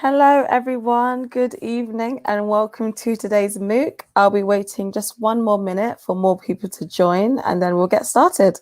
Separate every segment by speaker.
Speaker 1: Hello, everyone. Good evening and welcome to today's MOOC. I'll be waiting just one more minute for more people to join and then we'll get started.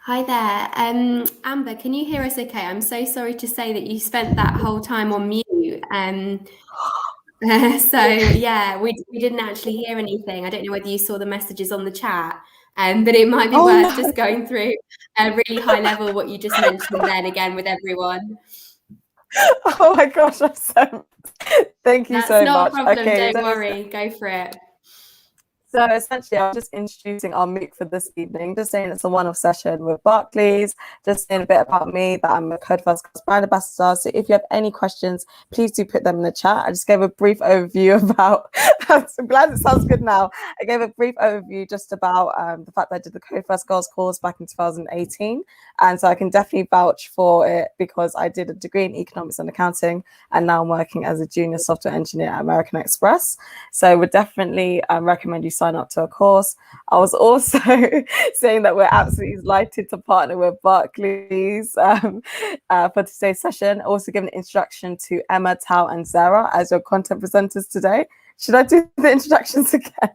Speaker 2: Hi there. Amber, can you hear us okay? I'm so sorry to say that you spent that whole time on mute. So yeah, we didn't actually hear anything. I don't know whether you saw the messages on the chat, but it might be worth just going through a really high level what you just mentioned then again with everyone.
Speaker 1: Oh my gosh, I'm so thank you
Speaker 2: That's
Speaker 1: so
Speaker 2: not a
Speaker 1: much.
Speaker 2: problem.
Speaker 1: Okay,
Speaker 2: Don't worry. Go for it.
Speaker 1: so essentially, I'm just introducing our MOOC for this evening, just saying it's a one-off session with Barclays, just saying a bit about me, that I'm a Code First Class brand ambassador. So if you have any questions, please do put them in the chat. I just gave a brief overview about, I'm glad it sounds good now. I gave a brief overview just about the fact that I did the Code First Girls course back in 2018. And so I can definitely vouch for it because I did a degree in economics and accounting, and now I'm working as a junior software engineer at American Express. So would definitely recommend you sign up to a course. I was also saying that we're absolutely delighted to partner with Barclays for today's session. Also give an introduction to Emma, Tao, and Zara as your content presenters today. Should I do the introductions again?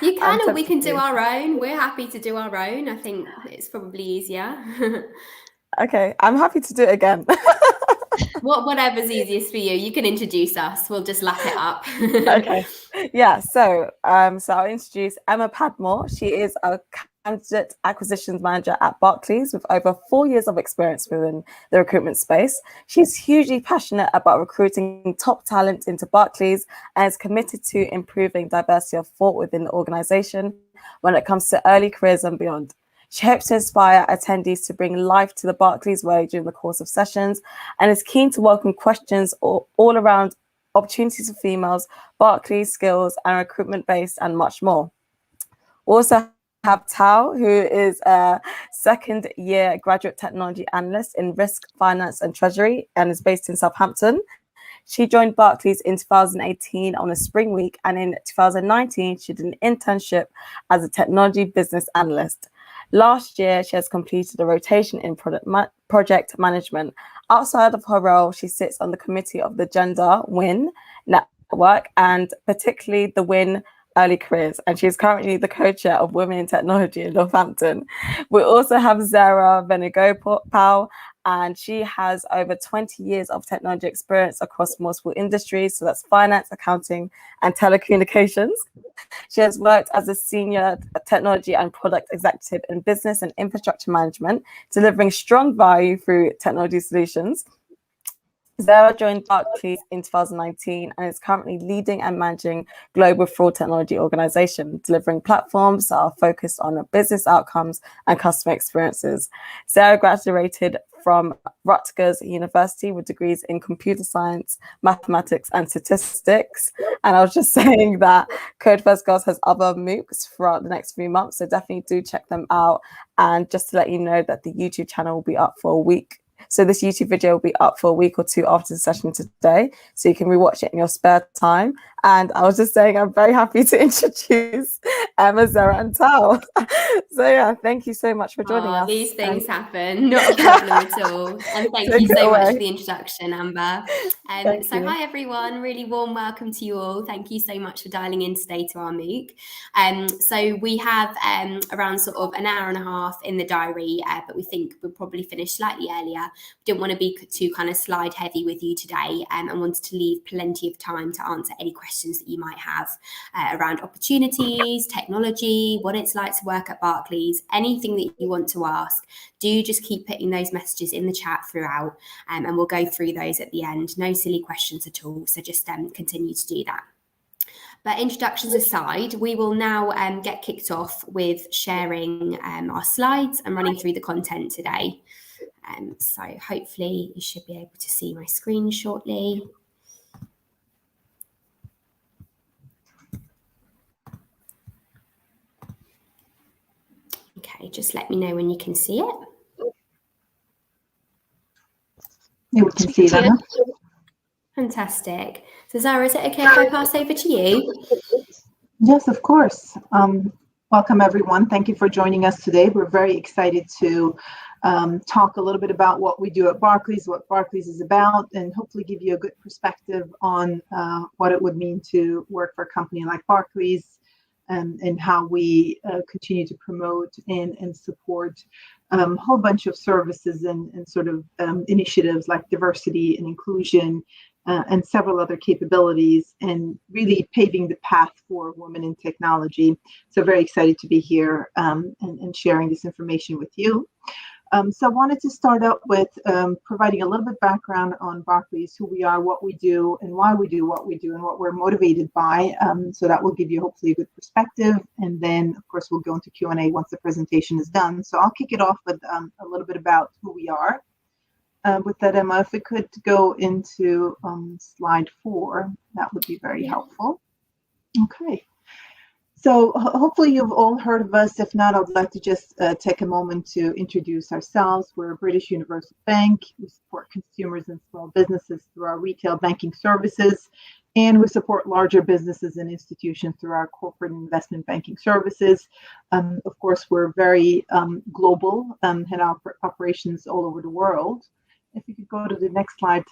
Speaker 2: You can, or we can do our own. We're happy to do our own. I think it's probably easier.
Speaker 1: Okay, I'm happy to do it again.
Speaker 2: Whatever's easiest for you. You can introduce us. We'll just lap it up.
Speaker 1: Okay. Yeah. So I'll introduce Emma Padmore. She is a candidate acquisitions manager at Barclays with over 4 years of experience within the recruitment space. She's hugely passionate about recruiting top talent into Barclays and is committed to improving diversity of thought within the organization when it comes to early careers and beyond. She hopes to inspire attendees to bring life to the Barclays way during the course of sessions and is keen to welcome questions all around opportunities for females, Barclays skills and recruitment based, and much more. We also have Tao, who is a second year graduate technology analyst in risk, finance and treasury and is based in Southampton. She joined Barclays in 2018 on a spring week, and in 2019, she did an internship as a technology business analyst. Last year, she has completed a rotation in project management. Outside of her role, she sits on the committee of the Gender WIN network and particularly the WIN Early Careers. And she's currently the co-chair of Women in Technology in Northampton. We also have Zara Venegopal, and she has over 20 years of technology experience across multiple industries. So that's finance, accounting, and telecommunications. She has worked as a senior technology and product executive in business and infrastructure management, delivering strong value through technology solutions. Zara joined Barclays in 2019 and is currently leading and managing global fraud technology organization, delivering platforms that are focused on business outcomes and customer experiences. Zara graduated from Rutgers University with degrees in computer science, mathematics, and statistics. And I was just saying that Code First Girls has other MOOCs throughout the next few months, so definitely do check them out. And just to let you know that the YouTube channel will be up for a week. So this YouTube video will be up for a week or two after the session today, so you can rewatch it in your spare time. And I was just saying, I'm very happy to introduce Emma, Zara, and Tao. So yeah, thank you so much for joining us.
Speaker 2: These things happen, not a problem at all. And thank you so much for the introduction, Amber. So hi everyone, really warm welcome to you all. Thank you so much for dialing in today to our MOOC. So we have around sort of an hour and a half in the diary, but we think we'll probably finish slightly earlier. We didn't want to be too kind of slide heavy with you today, and wanted to leave plenty of time to answer any questions that you might have around opportunities, technology, what it's like to work at Barclays, anything that you want to ask. Do just keep putting those messages in the chat throughout, and we'll go through those at the end. No silly questions at all, so just continue to do that. But introductions aside, we will now get kicked off with sharing our slides and running through the content today. So hopefully you should be able to see my screen shortly. Okay, just let me know when you can see it.
Speaker 3: Yeah, we can see that.
Speaker 2: Fantastic. So Zara, is it okay if I pass over to you?
Speaker 3: Yes, of course. Welcome everyone. Thank you for joining us today. We're very excited to talk a little bit about what we do at Barclays, what Barclays is about, and hopefully give you a good perspective on what it would mean to work for a company like Barclays, and how we continue to promote and support a whole bunch of services and sort of initiatives like diversity and inclusion and several other capabilities, and really paving the path for women in technology. So very excited to be here and sharing this information with you. So I wanted to start out with providing a little bit background on Barclays, who we are, what we do, and why we do what we do, and what we're motivated by. So that will give you hopefully a good perspective. And then, of course, we'll go into Q&A once the presentation is done. So I'll kick it off with a little bit about who we are. With that, Emma, if we could go into slide 4, that would be very helpful. Okay. So hopefully you've all heard of us. If not, I'd like to just take a moment to introduce ourselves. We're a British universal bank. We support consumers and small businesses through our retail banking services, and we support larger businesses and institutions through our corporate and investment banking services. Of course, we're very global and have operations all over the world. If you could go to the next slide,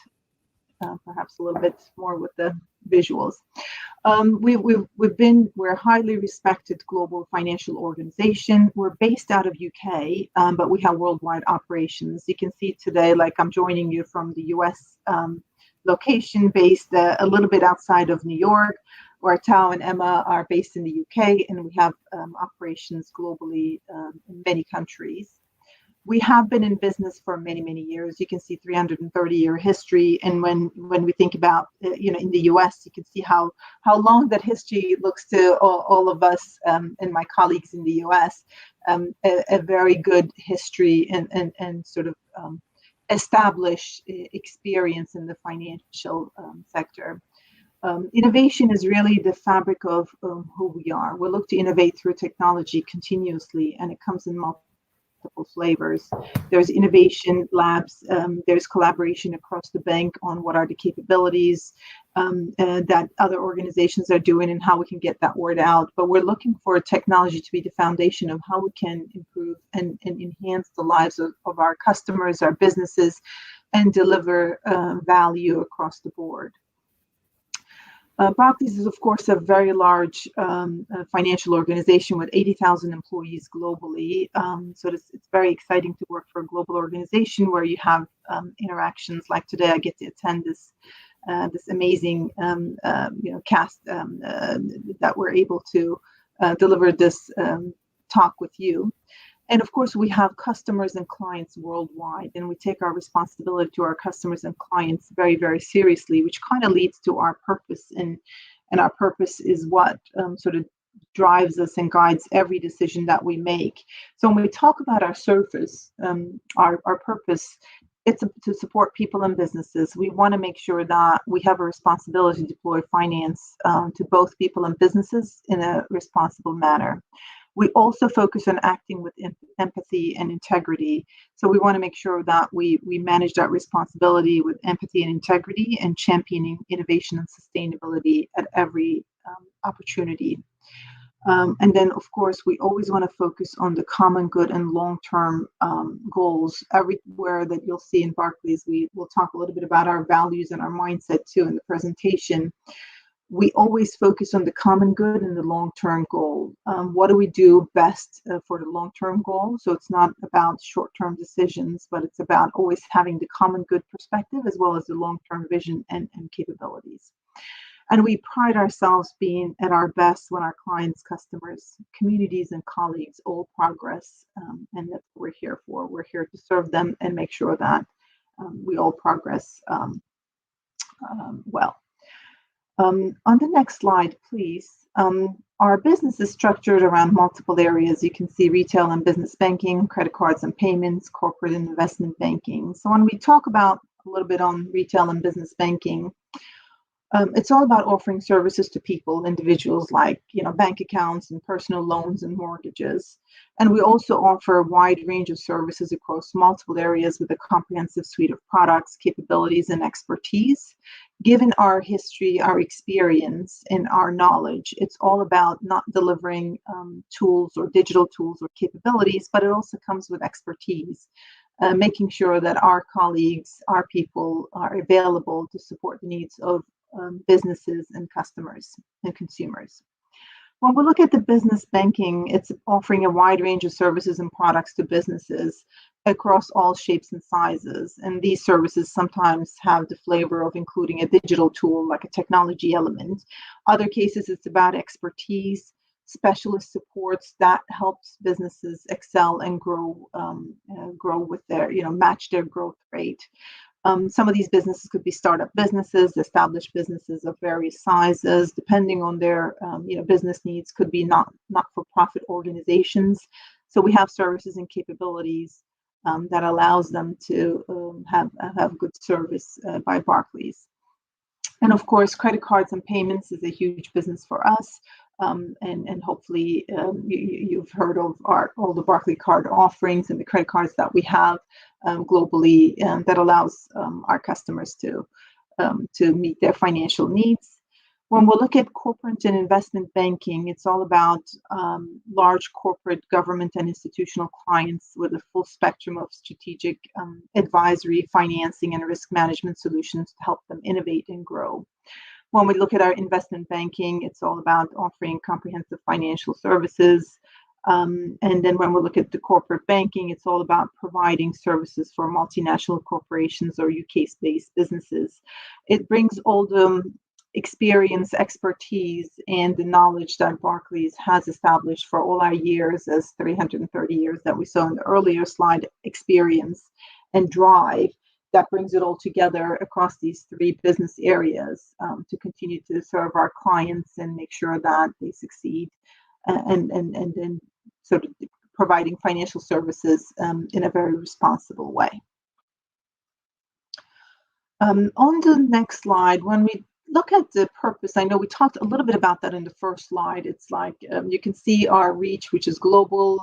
Speaker 3: perhaps a little bit more with the visuals. We're a highly respected global financial organization. We're based out of UK, but we have worldwide operations. You can see today, like I'm joining you from the US location, based a little bit outside of New York, where Tao and Emma are based in the UK, and we have operations globally in many countries. We have been in business for many, many years. You can see 330-year history. And when we think about, in the US, you can see how long that history looks to all of us and my colleagues in the US, a very good history and sort of established experience in the financial sector. Innovation is really the fabric of who we are. We look to innovate through technology continuously, and it comes in multiple flavors. There's innovation labs, there's collaboration across the bank on what are the capabilities that other organizations are doing and how we can get that word out. But we're looking for technology to be the foundation of how we can improve and enhance the lives of our customers, our businesses, and deliver value across the board. Barclays is, of course, a very large financial organization with 80,000 employees globally. So it's very exciting to work for a global organization where you have interactions like today. I get to attend this amazing cast that we're able to deliver this talk with you. And of course, we have customers and clients worldwide, and we take our responsibility to our customers and clients very, very seriously, which kind of leads to our purpose. And our purpose is what sort of drives us and guides every decision that we make. So when we talk about our service, our purpose, it's to support people and businesses. We want to make sure that we have a responsibility to deploy finance to both people and businesses in a responsible manner. We also focus on acting with empathy and integrity. So we want to make sure that we manage that responsibility with empathy and integrity and championing innovation and sustainability at every opportunity. And then, of course, we always want to focus on the common good and long-term goals. Everywhere that you'll see in Barclays, we will talk a little bit about our values and our mindset too in the presentation. We always focus on the common good and the long-term goal. What do we do best for the long-term goal? So it's not about short-term decisions, but it's about always having the common good perspective as well as the long-term vision and capabilities. And we pride ourselves being at our best when our clients, customers, communities, and colleagues all progress. And that's what we're here for. We're here to serve them and make sure that we all progress well. On the next slide, please. Our business is structured around multiple areas. You can see retail and business banking, credit cards and payments, corporate and investment banking. So when we talk about a little bit on retail and business banking, it's all about offering services to people, individuals, like bank accounts and personal loans and mortgages. And we also offer a wide range of services across multiple areas with a comprehensive suite of products, capabilities, and expertise. Given our history, our experience, and our knowledge, it's all about not delivering tools or digital tools or capabilities, but it also comes with expertise, making sure that our colleagues, our people are available to support the needs of businesses and customers and consumers. When we look at the business banking, it's offering a wide range of services and products to businesses across all shapes and sizes. And these services sometimes have the flavor of including a digital tool like a technology element. Other cases, it's about expertise, specialist supports that helps businesses excel and grow with their, match their growth rate. Some of these businesses could be startup businesses, established businesses of various sizes, depending on their business needs, could be not-for-profit organizations. So we have services and capabilities that allows them to have good service by Barclays. And of course, credit cards and payments is a huge business for us. And hopefully you've heard of all the Barclays card offerings and the credit cards that we have globally that allows our customers to meet their financial needs. When we look at corporate and investment banking, it's all about large corporate, government, and institutional clients with a full spectrum of strategic advisory, financing, and risk management solutions to help them innovate and grow. When we look at our investment banking, it's all about offering comprehensive financial services. And then when we look at the corporate banking, it's all about providing services for multinational corporations or UK-based businesses. It brings all the experience, expertise, and the knowledge that Barclays has established for all our years, as 330 years that we saw in the earlier slide, experience and drive, that brings it all together across these three business areas to continue to serve our clients and make sure that they succeed, and then sort of providing financial services in a very responsible way. On the next slide, when we look at the purpose, I know we talked a little bit about that in the first slide. It's like you can see our reach, which is global,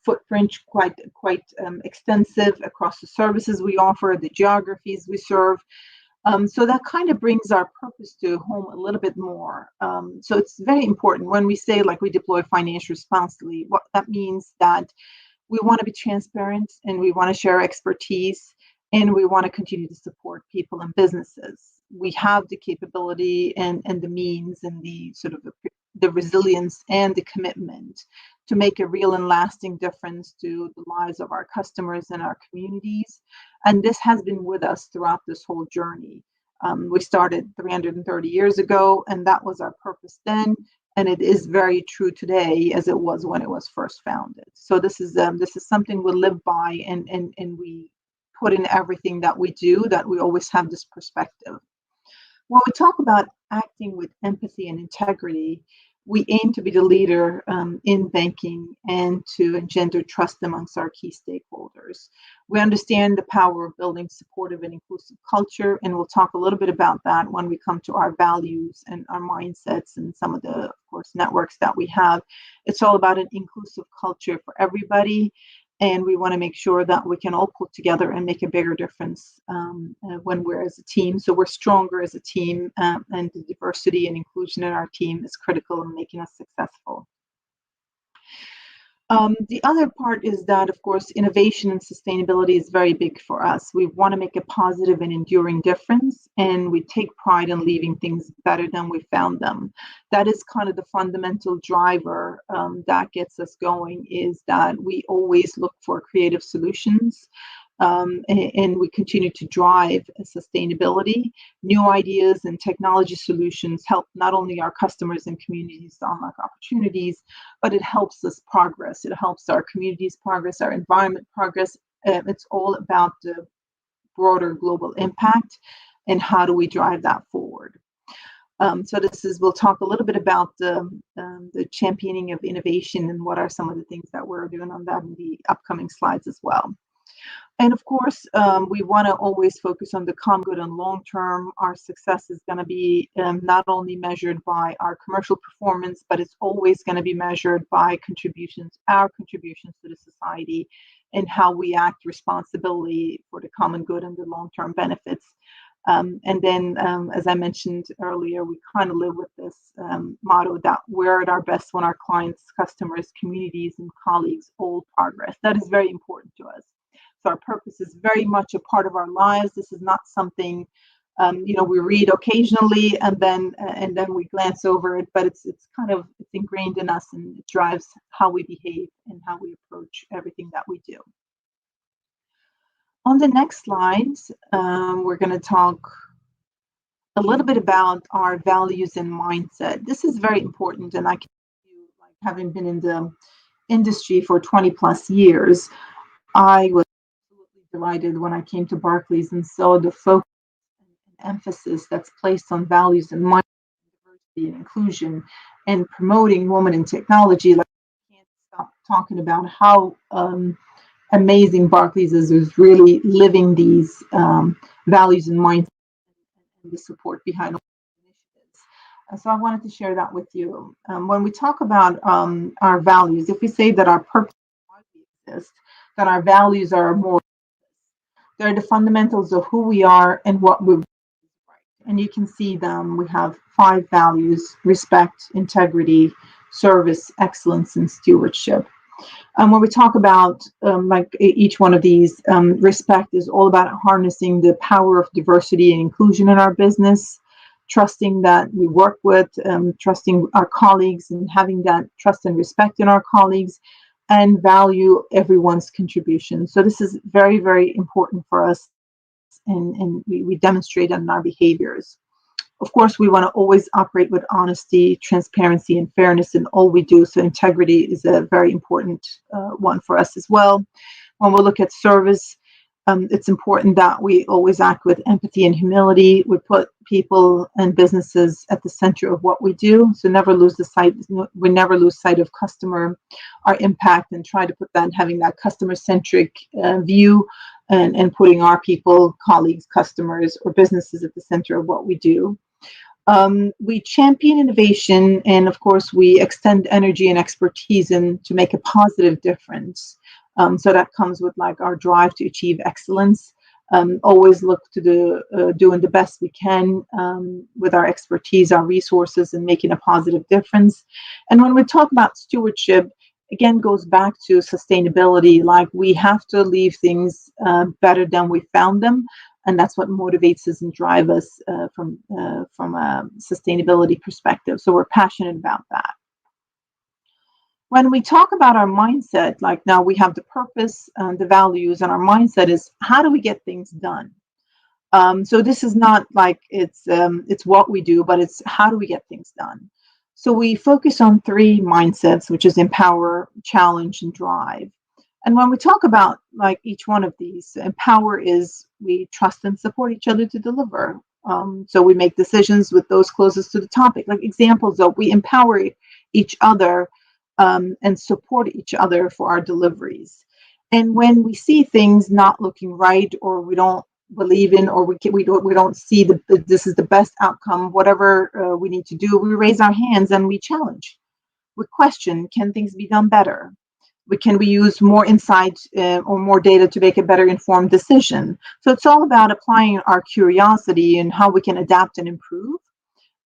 Speaker 3: footprint, quite extensive across the services we offer, the geographies we serve. So that kind of brings our purpose to home a little bit more. So it's very important when we say like we deploy financial responsibly. What that means that we want to be transparent and we want to share expertise and we want to continue to support people and businesses. We have the capability and the means and the sort of the resilience and the commitment to make a real and lasting difference to the lives of our customers and our communities. And this has been with us throughout this whole journey. We started 330 years ago, and that was our purpose then. And it is very true today as it was when it was first founded. So this is something we live by and we put in everything that we do, that we always have this perspective. When we talk about acting with empathy and integrity, we aim to be the leader in banking and to engender trust amongst our key stakeholders. We understand the power of building supportive and inclusive culture, and we'll talk a little bit about that when we come to our values and our mindsets and some of the, of course, networks that we have. It's all about an inclusive culture for everybody. And we want to make sure that we can all pull together and make a bigger difference when we're as a team. So we're stronger as a team, and the diversity and inclusion in our team is critical in making us successful. The other part is that, of course, innovation and sustainability is very big for us. We want to make a positive and enduring difference, and we take pride in leaving things better than we found them. That is kind of the fundamental driver that gets us going, is that we always look for creative solutions. And we continue to drive sustainability. New ideas and technology solutions help not only our customers and communities to unlock opportunities, but it helps us progress. It helps our communities progress, our environment progress. It's all about the broader global impact and how do we drive that forward. So we'll talk a little bit about the championing of innovation and what are some of the things that we're doing on that in the upcoming slides as well. And of course, we want to always focus on the common good and long term. Our success is going to be not only measured by our commercial performance, but it's always going to be measured by our contributions to the society and how we act responsibly for the common good and the long-term benefits. And then, as I mentioned earlier, we kind of live with this motto that we're at our best when our clients, customers, communities, and colleagues all progress. That is very important to us. So our purpose is very much a part of our lives. This is not something we read occasionally and then we glance over it, but it's ingrained in us and it drives how we behave and how we approach everything that we do. On the next slides, we're going to talk a little bit about our values and mindset. This is very important, and I can tell you having been in the industry for 20 plus years, I was absolutely delighted when I came to Barclays and saw the focus and emphasis that's placed on values and mind, diversity and inclusion, and promoting women in technology. Like, I can't stop talking about how amazing Barclays is really living these values and mindsets and the support behind all initiatives. So I wanted to share that with you. When we talk about our values, if we say that our purpose exists, that our values are more, they're the fundamentals of who we are and what we're. And you can see them. We have 5 values: respect, integrity, service, excellence, and stewardship. When we talk about like each one of these, respect is all about harnessing the power of diversity and inclusion in our business, trusting that we work with, trusting our colleagues and having that trust and respect in our colleagues, and value everyone's contribution. So this is very, very important for us, and we demonstrate it in our behaviors. Of course, we want to always operate with honesty, transparency, and fairness in all we do. So integrity is a very important one for us as well. When we look at service, it's important that we always act with empathy and humility. We put people and businesses at the center of what we do. So we never lose sight of customer, our impact, and try to put that, having that customer-centric view, and putting our people, colleagues, customers, or businesses at the center of what we do. We champion innovation, and of course, we extend energy and expertise to make a positive difference. So that comes with like our drive to achieve excellence. Always look to doing the best we can with our expertise, our resources, and making a positive difference. And when we talk about stewardship, again, goes back to sustainability. Like, we have to leave things better than we found them. And that's what motivates us and drives us from a sustainability perspective. So we're passionate about that. When we talk about our mindset, like now we have the purpose, the values, and our mindset is how do we get things done? So this is not like it's what we do, but it's how do we get things done? So we focus on 3 mindsets, which is empower, challenge, and drive. And when we talk about like each one of these, empower is we trust and support each other to deliver. So we make decisions with those closest to the topic. Like examples of we empower each other and support each other for our deliveries. And when we see things not looking right, or we don't believe in, or we don't see this is the best outcome, whatever we need to do, we raise our hands and we challenge. We question, can things be done better? Can we use more insight or more data to make a better informed decision? So it's all about applying our curiosity and how we can adapt and improve,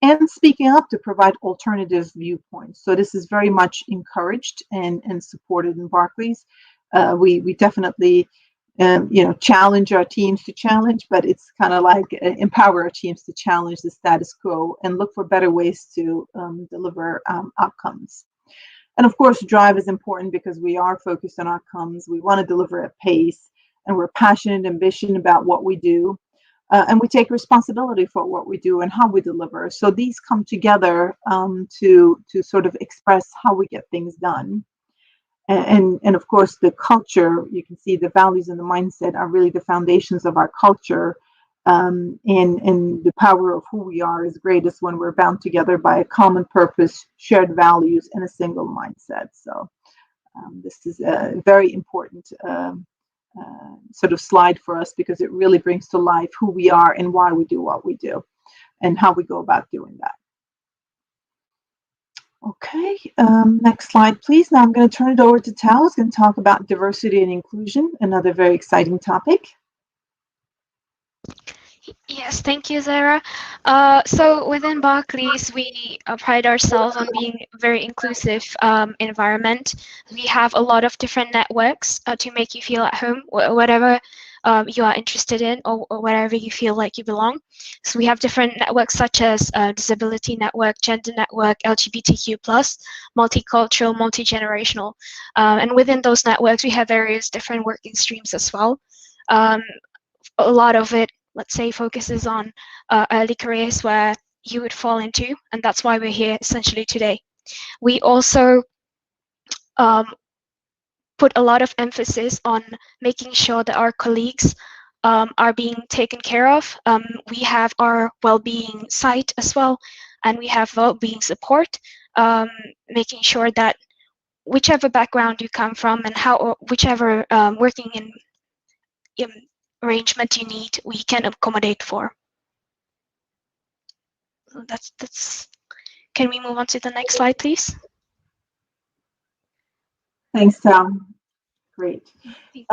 Speaker 3: and speaking up to provide alternative viewpoints. So this is very much encouraged and supported in Barclays. We definitely challenge our teams to challenge, but it's kind of like empower our teams to challenge the status quo and look for better ways to deliver outcomes. And of course, drive is important because we are focused on outcomes. We want to deliver at pace, and we're passionate and ambitious about what we do. And we take responsibility for what we do and how we deliver. So these come together to sort of express how we get things done. And of course, the culture, you can see the values and the mindset are really the foundations of our culture. And the power of who we are is greatest when we're bound together by a common purpose, shared values, and a single mindset. So this is a very important sort of slide for us, because it really brings to life who we are and why we do what we do and how we go about doing that. Okay, next slide, please. Now I'm going to turn it over to Tal, who's going to talk about diversity and inclusion, another very exciting topic.
Speaker 4: Yes, thank you, Zara. So within Barclays, we pride ourselves on being a very inclusive environment. We have a lot of different networks to make you feel at home, whatever you are interested in, or wherever you feel like you belong. So we have different networks such as Disability Network, Gender Network, LGBTQ+, multicultural, multi-generational. And within those networks, we have various different working streams as well. A lot of it, let's say, focuses on early careers where you would fall into, and that's why we're here essentially today. We also put a lot of emphasis on making sure that our colleagues are being taken care of. We have our well-being site as well, and we have well-being support, making sure that whichever background you come from and whichever working in arrangement you need, we can accommodate for. So that's. Can we move on to the next slide, please?
Speaker 3: Thanks, Tom. Great.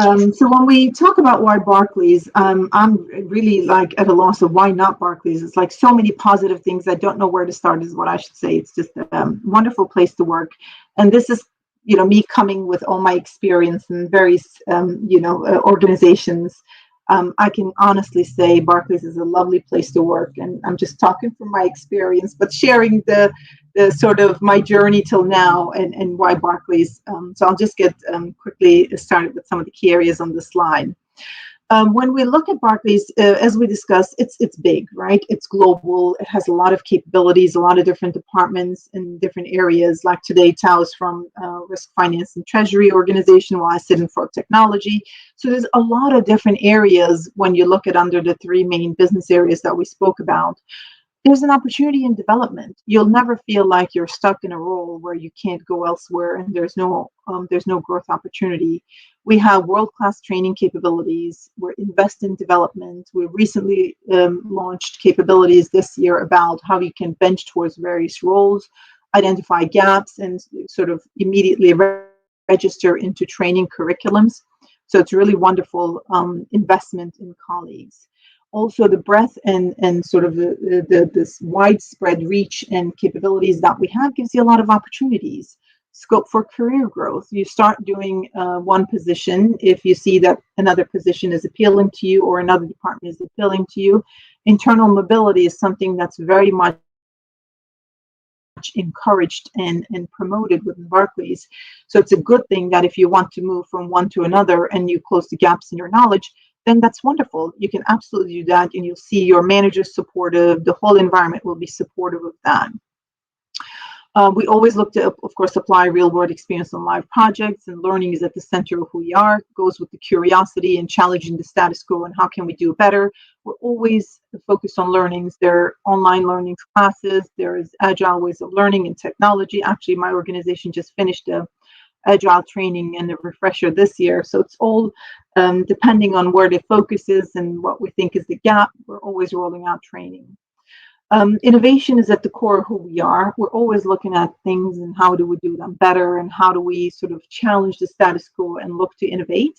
Speaker 3: So when we talk about why Barclays, I'm really like at a loss of why not Barclays. It's like so many positive things. I don't know where to start is what I should say. It's just a wonderful place to work. And this is, you know, me coming with all my experience in various, organizations. I can honestly say Barclays is a lovely place to work, and I'm just talking from my experience, but sharing the sort of my journey till now and why Barclays. So I'll just get quickly started with some of the key areas on the slide. When we look at Barclays, as we discussed, it's big, right? It's global. It has a lot of capabilities, a lot of different departments in different areas. Like today, Tao is from Risk, Finance, and Treasury organization, while I sit in fraud technology. So there's a lot of different areas when you look at under the three main business areas that we spoke about. There's an opportunity in development. You'll never feel like you're stuck in a role where you can't go elsewhere and there's no growth opportunity. We have world-class training capabilities. We're investing in development. We recently launched capabilities this year about how you can bench towards various roles, identify gaps, and sort of immediately register into training curriculums. So it's really wonderful investment in colleagues. Also, the breadth and sort of this widespread reach and capabilities that we have gives you a lot of opportunities. Scope for career growth. You start doing one position if you see that another position is appealing to you or another department is appealing to you. Internal mobility is something that's very much encouraged and promoted within Barclays. So it's a good thing that if you want to move from one to another and you close the gaps in your knowledge, then that's wonderful. You can absolutely do that, and you'll see your managers supportive. The whole environment will be supportive of that. We always look to, of course, apply real-world experience on live projects, and learning is at the center of who we are. It goes with the curiosity and challenging the status quo and how can we do better. We're always focused on learnings. There are online learning classes. There is agile ways of learning and technology. Actually, my organization just finished a agile training and a refresher this year. So it's all depending on where the focus is and what we think is the gap. We're always rolling out training. Innovation is at the core of who we are. We're always looking at things and how do we do them better and how do we sort of challenge the status quo and look to innovate.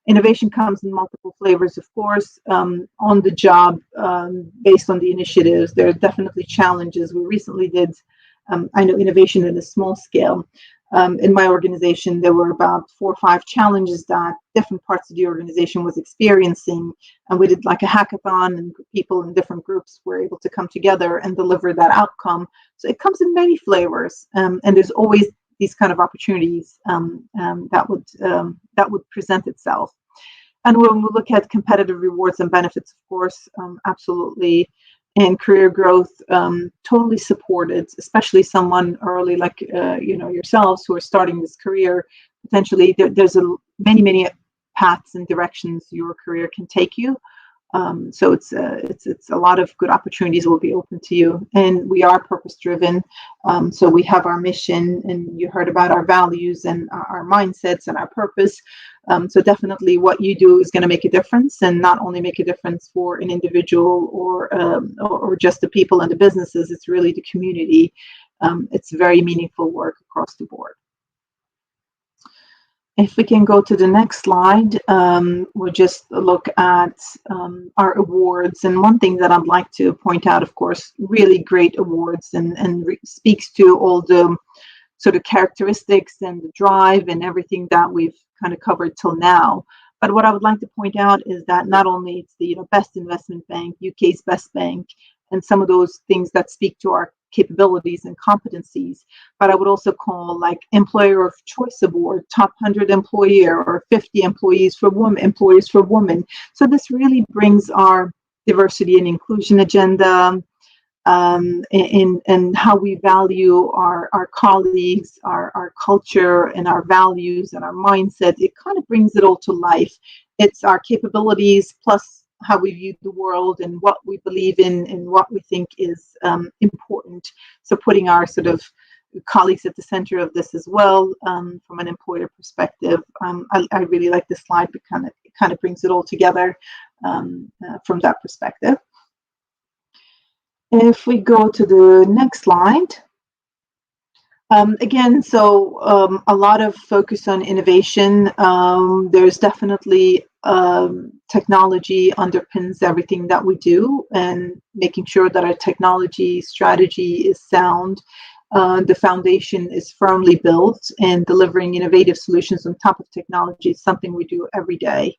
Speaker 3: Innovation comes in multiple flavors, of course, on the job, based on the initiatives. There are definitely challenges. We recently did, I know, innovation at a small scale. In my organization, there were about 4 or 5 challenges that different parts of the organization was experiencing. And we did like a hackathon, and people in different groups were able to come together and deliver that outcome. So it comes in many flavors. And there's always these kind of opportunities that would present itself. And when we look at competitive rewards and benefits, of course, absolutely. And career growth, totally supported, especially someone early like yourselves who are starting this career. Potentially, there's many paths and directions your career can take you. So it's a lot of good opportunities will be open to you. And we are purpose driven. So we have our mission, and you heard about our values and our mindsets and our purpose. So definitely what you do is going to make a difference, and not only make a difference for an individual or just the people and the businesses. It's really the community. It's very meaningful work across the board. If we can go to the next slide, we'll just look at our awards. And one thing that I'd like to point out, of course, really great awards and speaks to all the sort of characteristics and the drive and everything that we've kind of covered till now. But what I would like to point out is that not only it's the best investment bank, UK's best bank, and some of those things that speak to our capabilities and competencies, but I would also call like Employer of Choice Award, Top 100 Employer, or 50 employees for women. So this really brings our diversity and inclusion agenda. in how we value our colleagues, our culture, and our values and our mindset. It kind of brings it all to life. It's our capabilities plus how we view the world and what we believe in and what we think is important. So putting our sort of colleagues at the center of this as well, from an employer perspective. I really like this slide because it kind of brings it all together from that perspective. If we go to the next slide. Again, so a lot of focus on innovation. There's definitely technology underpins everything that we do, and making sure that our technology strategy is sound. The foundation is firmly built, and delivering innovative solutions on top of technology is something we do every day.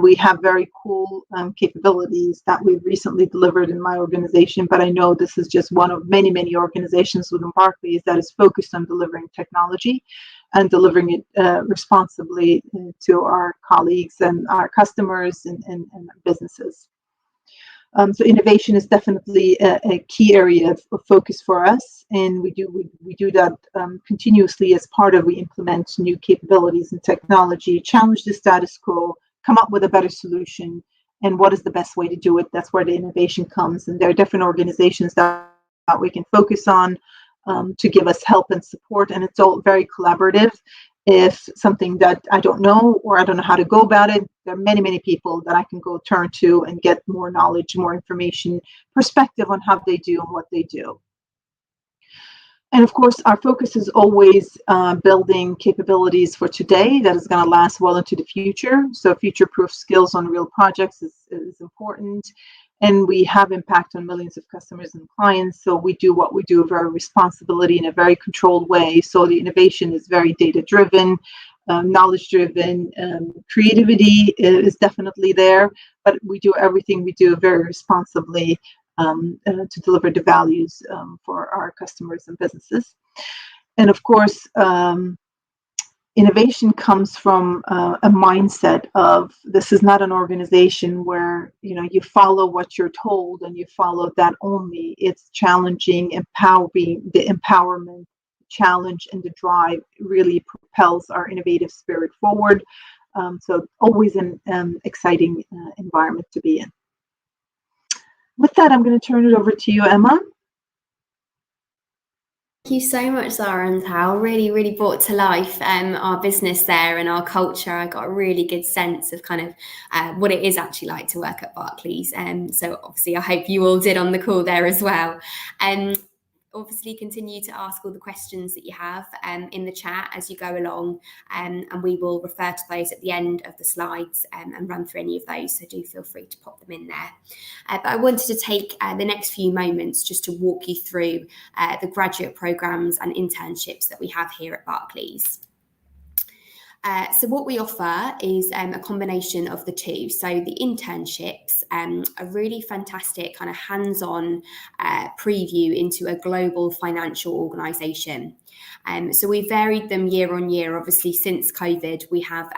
Speaker 3: We have very cool capabilities that we've recently delivered in my organization, but I know this is just one of many, many organizations within Barclays that is focused on delivering technology and delivering it responsibly to our colleagues and our customers and businesses. So innovation is definitely a key area of focus for us, and we do that continuously as part of we implement new capabilities and technology, challenge the status quo, come up with a better solution, and what is the best way to do it. That's where the innovation comes, and there are different organizations that we can focus on to give us help and support, and it's all very collaborative. If something that I don't know or I don't know how to go about it, there are many, many people that I can go turn to and get more knowledge, more information, perspective on how they do and what they do. And of course, our focus is always building capabilities for today that is going to last well into the future. So future-proof skills on real projects is important. And we have impact on millions of customers and clients. So we do what we do very responsibly in a very controlled way. So the innovation is very data-driven, knowledge-driven. Creativity is definitely there, but we do everything we do very responsibly to deliver the values for our customers and businesses. And of course, innovation comes from a mindset of this is not an organization where you follow what you're told and you follow that only. It's challenging, empowering. The empowerment, challenge, and the drive really propels our innovative spirit forward. So always an exciting environment to be in. With that, I'm going to turn it over to you, Emma.
Speaker 2: Thank you so much, Zara and Tal. Really, really brought to life our business there and our culture. I got a really good sense of kind of what it is actually like to work at Barclays. So obviously, I hope you all did on the call there as well. Obviously continue to ask all the questions that you have in the chat as you go along, and we will refer to those at the end of the slides and run through any of those, so do feel free to pop them in there. But I wanted to take the next few moments just to walk you through the graduate programs and internships that we have here at Barclays. So what we offer is a combination of the two. So the internships are really fantastic kind of hands-on preview into a global financial organisation. So we varied them year on year. Obviously, since COVID, we have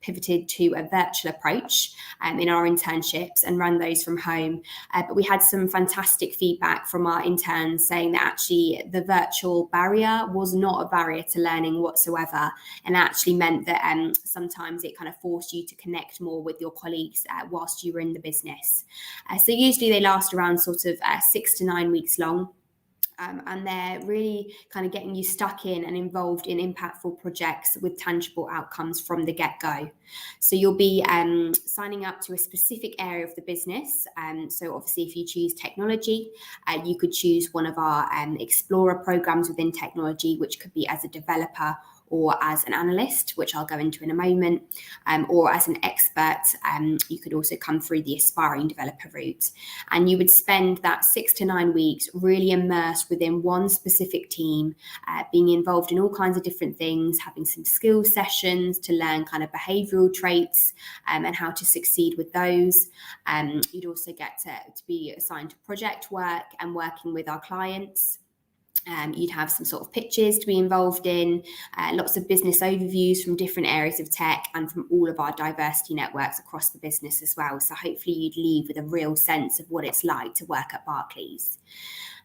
Speaker 2: pivoted to a virtual approach in our internships and run those from home. But we had some fantastic feedback from our interns saying that actually the virtual barrier was not a barrier to learning whatsoever, and actually meant that sometimes it kind of forced you to connect more with your colleagues whilst you were in the business. So usually they last around sort of 6 to 9 weeks long. And they're really kind of getting you stuck in and involved in impactful projects with tangible outcomes from the get-go. So you'll be signing up to a specific area of the business. So obviously, if you choose technology, you could choose one of our Explorer programs within technology, which could be as a developer or as an analyst, which I'll go into in a moment, or as an expert. You could also come through the aspiring developer route. And you would spend that 6 to 9 weeks really immersed within one specific team, being involved in all kinds of different things, having some skills sessions to learn kind of behavioural traits and how to succeed with those. You'd also get to be assigned to project work and working with our clients. You'd have some sort of pitches to be involved in, lots of business overviews from different areas of tech and from all of our diversity networks across the business as well. So hopefully you'd leave with a real sense of what it's like to work at Barclays.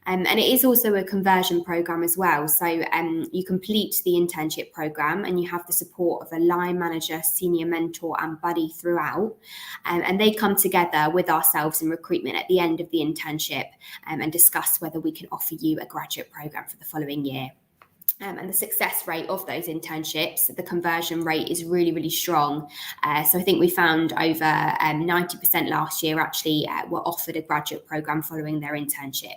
Speaker 2: And it is also a conversion program as well. So you complete the internship program and you have the support of a line manager, senior mentor and buddy throughout. And they come together with ourselves in recruitment at the end of the internship and discuss whether we can offer you a graduate program for the following year. And the success rate of those internships, the conversion rate is really, really strong. So I think we found over 90% last year actually were offered a graduate program following their internship.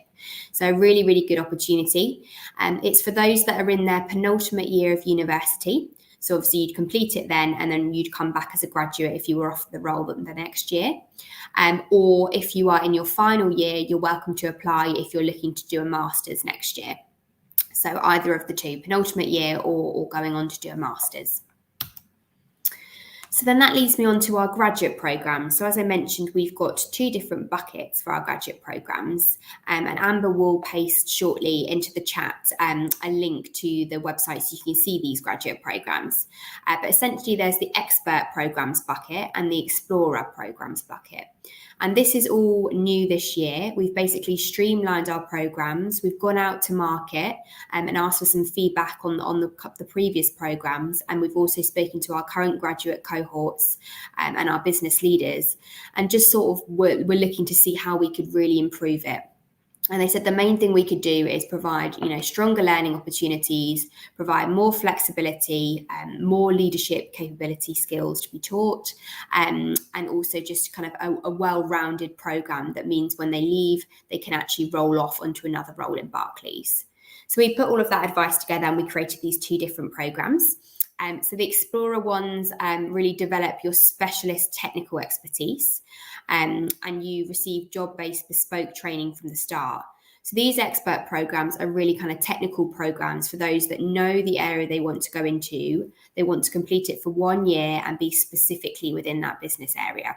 Speaker 2: So a really, really good opportunity. It's for those that are in their penultimate year of university. So obviously you'd complete it then, and then you'd come back as a graduate if you were offered the role the next year. Or if you are in your final year, you're welcome to apply if you're looking to do a master's next year. So either of the two, penultimate year or going on to do a master's. So then that leads me on to our graduate programme. So as I mentioned, we've got two different buckets for our graduate programmes, and Amber will paste shortly into the chat a link to the website so you can see these graduate programmes. But essentially there's the expert programmes bucket and the explorer programmes bucket. And this is all new this year. We've basically streamlined our programs. We've gone out to market and asked for some feedback on the previous programs. And we've also spoken to our current graduate cohorts and our business leaders. And just sort of we're looking to see how we could really improve it. And they said the main thing we could do is provide, stronger learning opportunities, provide more flexibility, more leadership capability skills to be taught, and also just kind of a well-rounded program that means when they leave, they can actually roll off onto another role in Barclays. So we put all of that advice together and we created these two different programs. So the Explorer ones really develop your specialist technical expertise, and you receive job-based bespoke training from the start. So these expert programs are really kind of technical programs for those that know the area they want to go into. They want to complete it for 1 year and be specifically within that business area.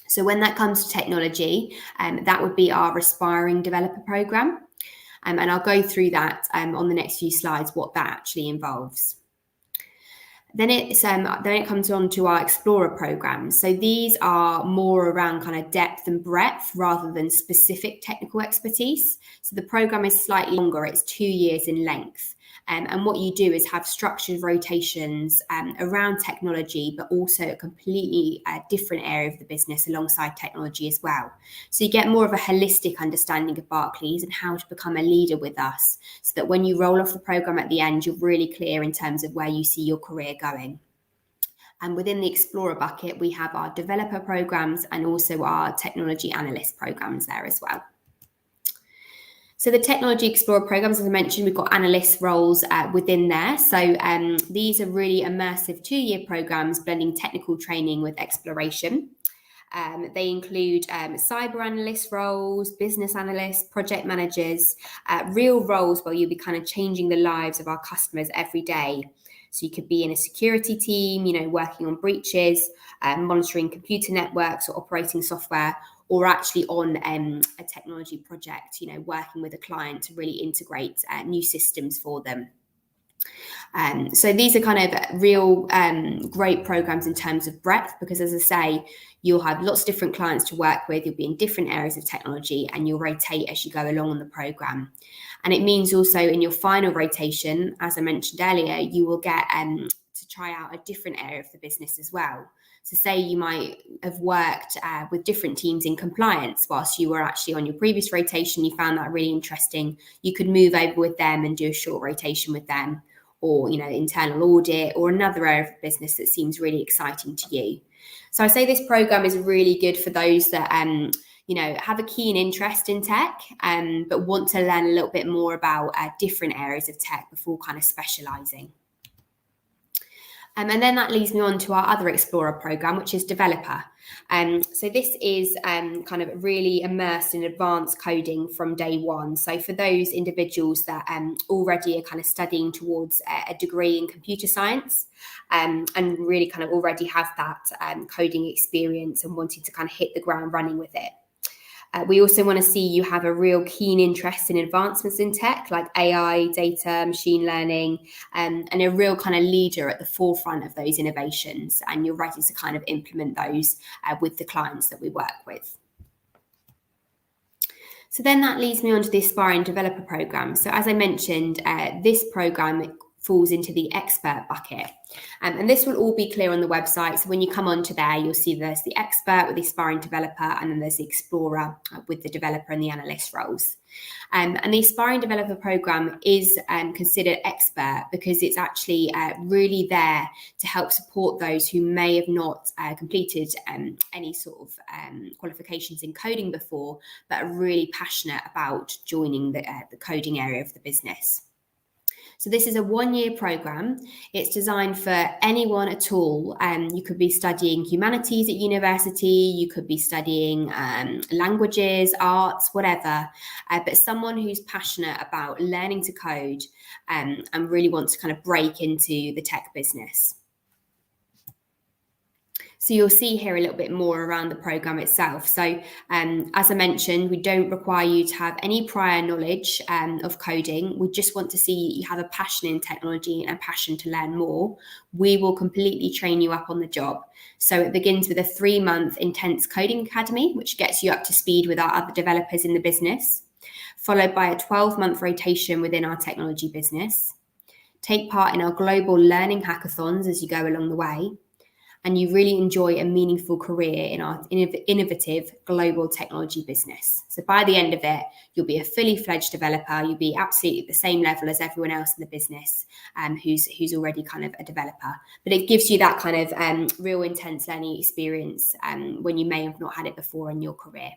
Speaker 2: So when that comes to technology, that would be our aspiring developer program. And I'll go through that on the next few slides, what that actually involves. Then it comes on to our Explorer programs. So these are more around kind of depth and breadth rather than specific technical expertise. So the program is slightly longer. It's 2 years in length. And what you do is have structured rotations around technology, but also a completely different area of the business alongside technology as well. So you get more of a holistic understanding of Barclays and how to become a leader with us, so that when you roll off the program at the end, you're really clear in terms of where you see your career going. And within the Explorer bucket, we have our developer programs and also our technology analyst programs there as well. So the Technology Explorer programs, as I mentioned, we've got analyst roles within there. So these are really immersive 2-year programs blending technical training with exploration. They include cyber analyst roles, business analysts, project managers, real roles where you'll be kind of changing the lives of our customers every day. So you could be in a security team, working on breaches, monitoring computer networks or operating software, or actually on a technology project, working with a client to really integrate new systems for them. So these are kind of real great programs in terms of breadth, because as I say, you'll have lots of different clients to work with, you'll be in different areas of technology, and you'll rotate as you go along on the program. And it means also in your final rotation, as I mentioned earlier, you will get to try out a different area of the business as well. So say you might have worked with different teams in compliance whilst you were actually on your previous rotation, you found that really interesting. You could move over with them and do a short rotation with them, or internal audit, or another area of the business that seems really exciting to you. So I say this program is really good for those that have a keen interest in tech, but want to learn a little bit more about different areas of tech before kind of specialising. And then that leads me on to our other Explorer program, which is Developer. So this is kind of really immersed in advanced coding from day one. So for those individuals that already are kind of studying towards a degree in computer science, and really kind of already have that coding experience and wanting to kind of hit the ground running with it. We also want to see you have a real keen interest in advancements in tech like AI, data, machine learning, and a real kind of leader at the forefront of those innovations. And you're ready to kind of implement those with the clients that we work with. So then that leads me on to the Aspiring Developer Programme. So as I mentioned, this programme falls into the expert bucket. And this will all be clear on the website. So when you come onto there, you'll see there's the expert with the aspiring developer, and then there's the explorer with the developer and the analyst roles. And the Aspiring Developer Programme is considered expert because it's actually really there to help support those who may have not completed any sort of qualifications in coding before, but are really passionate about joining the coding area of the business. So this is a one-year programme. It's designed for anyone at all. You could be studying humanities at university, you could be studying languages, arts, whatever, but someone who's passionate about learning to code and really wants to kind of break into the tech business. So you'll see here a little bit more around the programme itself. So as I mentioned, we don't require you to have any prior knowledge of coding. We just want to see you have a passion in technology and a passion to learn more. We will completely train you up on the job. So it begins with a 3-month intense coding academy, which gets you up to speed with our other developers in the business, followed by a 12-month rotation within our technology business. Take part in our global learning hackathons as you go along the way, and you really enjoy a meaningful career in our innovative global technology business. So by the end of it, you'll be a fully fledged developer. You'll be absolutely at the same level as everyone else in the business who's already kind of a developer. But it gives you that kind of real intense learning experience when you may have not had it before in your career.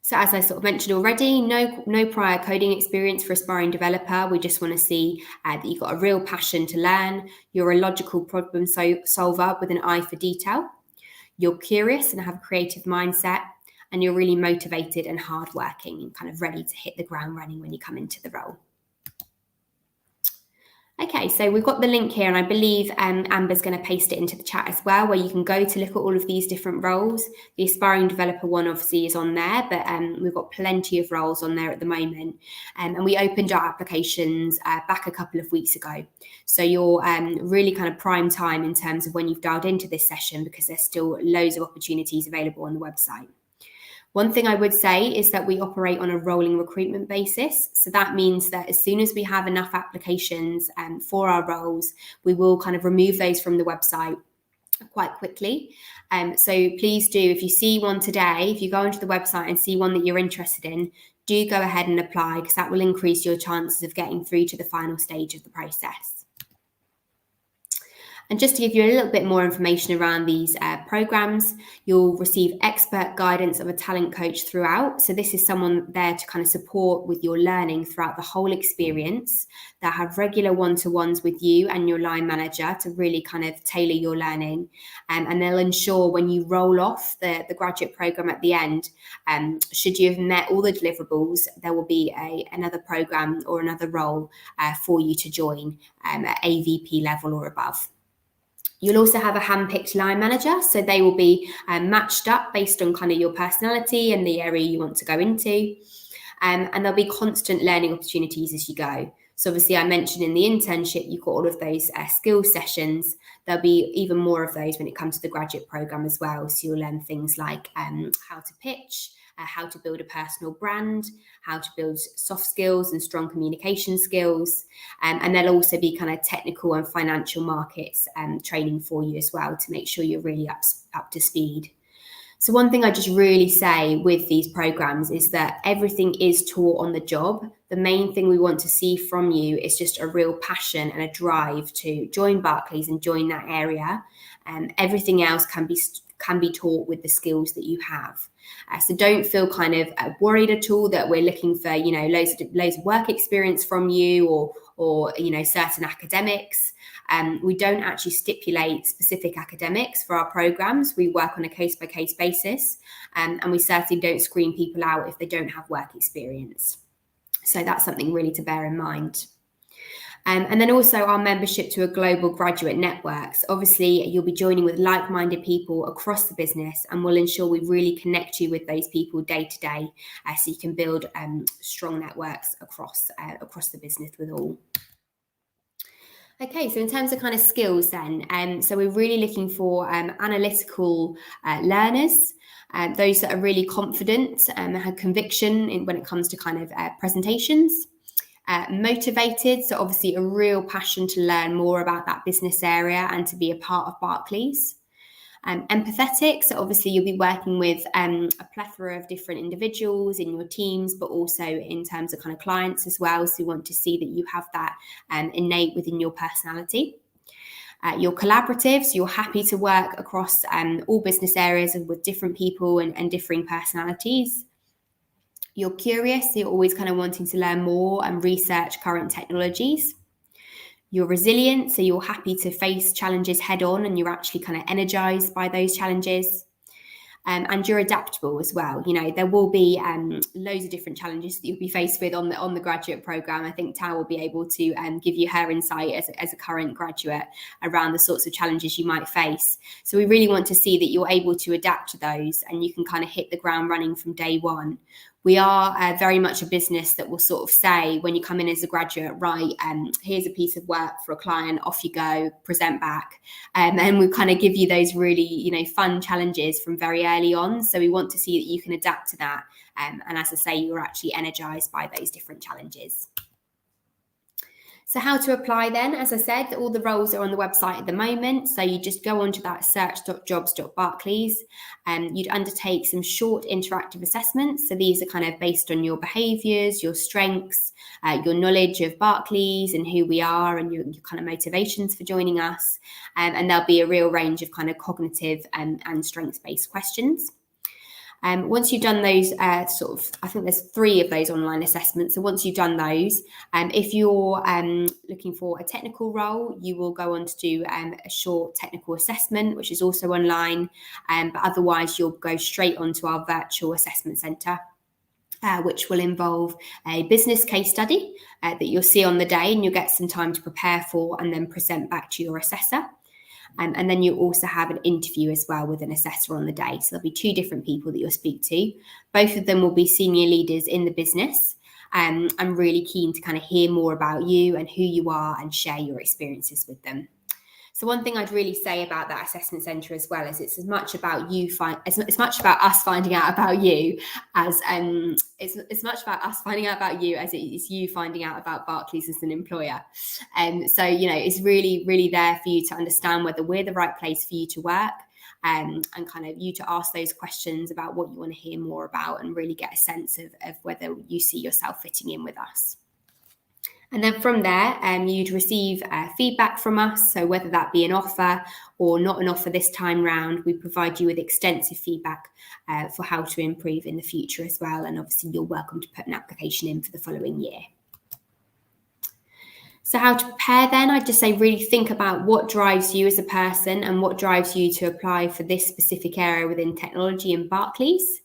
Speaker 2: So as I sort of mentioned already, no prior coding experience for aspiring developer. We just want to see that you've got a real passion to learn. You're a logical problem solver with an eye for detail. You're curious and have a creative mindset, and you're really motivated and hardworking and kind of ready to hit the ground running when you come into the role. Okay, so we've got the link here, and I believe Amber's going to paste it into the chat as well, where you can go to look at all of these different roles. The aspiring developer one obviously is on there, but we've got plenty of roles on there at the moment. And we opened our applications back a couple of weeks ago. So you're really kind of prime time in terms of when you've dialed into this session, because there's still loads of opportunities available on the website. One thing I would say is that we operate on a rolling recruitment basis. So that means that as soon as we have enough applications for our roles, we will kind of remove those from the website quite quickly. So please do, if you see one today, if you go onto the website and see one that you're interested in, do go ahead and apply, because that will increase your chances of getting through to the final stage of the process. And just to give you a little bit more information around these programs, you'll receive expert guidance of a talent coach throughout. So this is someone there to kind of support with your learning throughout the whole experience. They'll have regular one-to-ones with you and your line manager to really kind of tailor your learning. And they'll ensure when you roll off the graduate program at the end, should you have met all the deliverables, there will be another program or another role for you to join at AVP level or above. You'll also have a hand-picked line manager, so they will be matched up based on kind of your personality and the area you want to go into. And there'll be constant learning opportunities as you go. So obviously I mentioned in the internship, you've got all of those skills sessions. There'll be even more of those when it comes to the graduate program as well. So you'll learn things like how to pitch, how to build a personal brand, how to build soft skills and strong communication skills. And there'll also be kind of technical and financial markets training for you as well to make sure you're really up to speed. So one thing I just really say with these programs is that everything is taught on the job. The main thing we want to see from you is just a real passion and a drive to join Barclays and join that area. And everything else can be taught with the skills that you have. So don't feel kind of worried at all that we're looking for, loads of work experience from you or certain academics. We don't actually stipulate specific academics for our programs. We work on a case-by-case basis, and we certainly don't screen people out if they don't have work experience. So that's something really to bear in mind. And then also our membership to a global graduate network. So obviously, you'll be joining with like-minded people across the business, and we'll ensure we really connect you with those people day to day, so you can build strong networks across the business with all. Okay, so in terms of kind of skills then, so we're really looking for analytical learners, those that are really confident and have conviction when it comes to kind of presentations. Motivated, so obviously a real passion to learn more about that business area and to be a part of Barclays. Empathetic, so obviously you'll be working with a plethora of different individuals in your teams, but also in terms of kind of clients as well. So you want to see that you have that innate within your personality. You're collaborative, so you're happy to work across all business areas and with different people and differing personalities. You're curious, so you're always kind of wanting to learn more and research current technologies. You're resilient, so you're happy to face challenges head on and you're actually kind of energized by those challenges. And you're adaptable as well. You know, there will be loads of different challenges that you'll be faced with on the graduate program. I think Tao will be able to give you her insight as a current graduate around the sorts of challenges you might face. So we really want to see that you're able to adapt to those and you can kind of hit the ground running from day one. We are very much a business that will sort of say, when you come in as a graduate, right, here's a piece of work for a client, off you go, present back. And we kind of give you those really, you know, fun challenges from very early on. So we want to see that you can adapt to that. And as I say, you're actually energized by those different challenges. So how to apply then? As I said, all the roles are on the website at the moment. So you just go onto that search.jobs.barclays and you'd undertake some short interactive assessments. So these are kind of based on your behaviours, your strengths, your knowledge of Barclays and who we are and your kind of motivations for joining us. And there'll be a real range of kind of cognitive and strengths-based questions. Once you've done those, I think there's 3 of those online assessments. So once you've done those, if you're looking for a technical role, you will go on to do a short technical assessment, which is also online. But otherwise, you'll go straight onto our virtual assessment centre, which will involve a business case study that you'll see on the day, and you'll get some time to prepare for and then present back to your assessor. And then you also have an interview as well with an assessor on the day. So there'll be 2 different people that you'll speak to. Both of them will be senior leaders in the business. I'm really keen to kind of hear more about you and who you are and share your experiences with them. So one thing I'd really say about that assessment centre as well is it's as much about it's much about us finding out about you as it's much about us finding out about you as it is you finding out about Barclays as an employer. So you know, it's really, really there for you to understand whether we're the right place for you to work, and kind of you to ask those questions about what you want to hear more about and really get a sense of whether you see yourself fitting in with us. And then from there, you'd receive feedback from us. So whether that be an offer or not an offer this time round, we provide you with extensive feedback for how to improve in the future as well. And obviously you're welcome to put an application in for the following year. So how to prepare then? I'd just say really think about what drives you as a person and what drives you to apply for this specific area within technology in Barclays.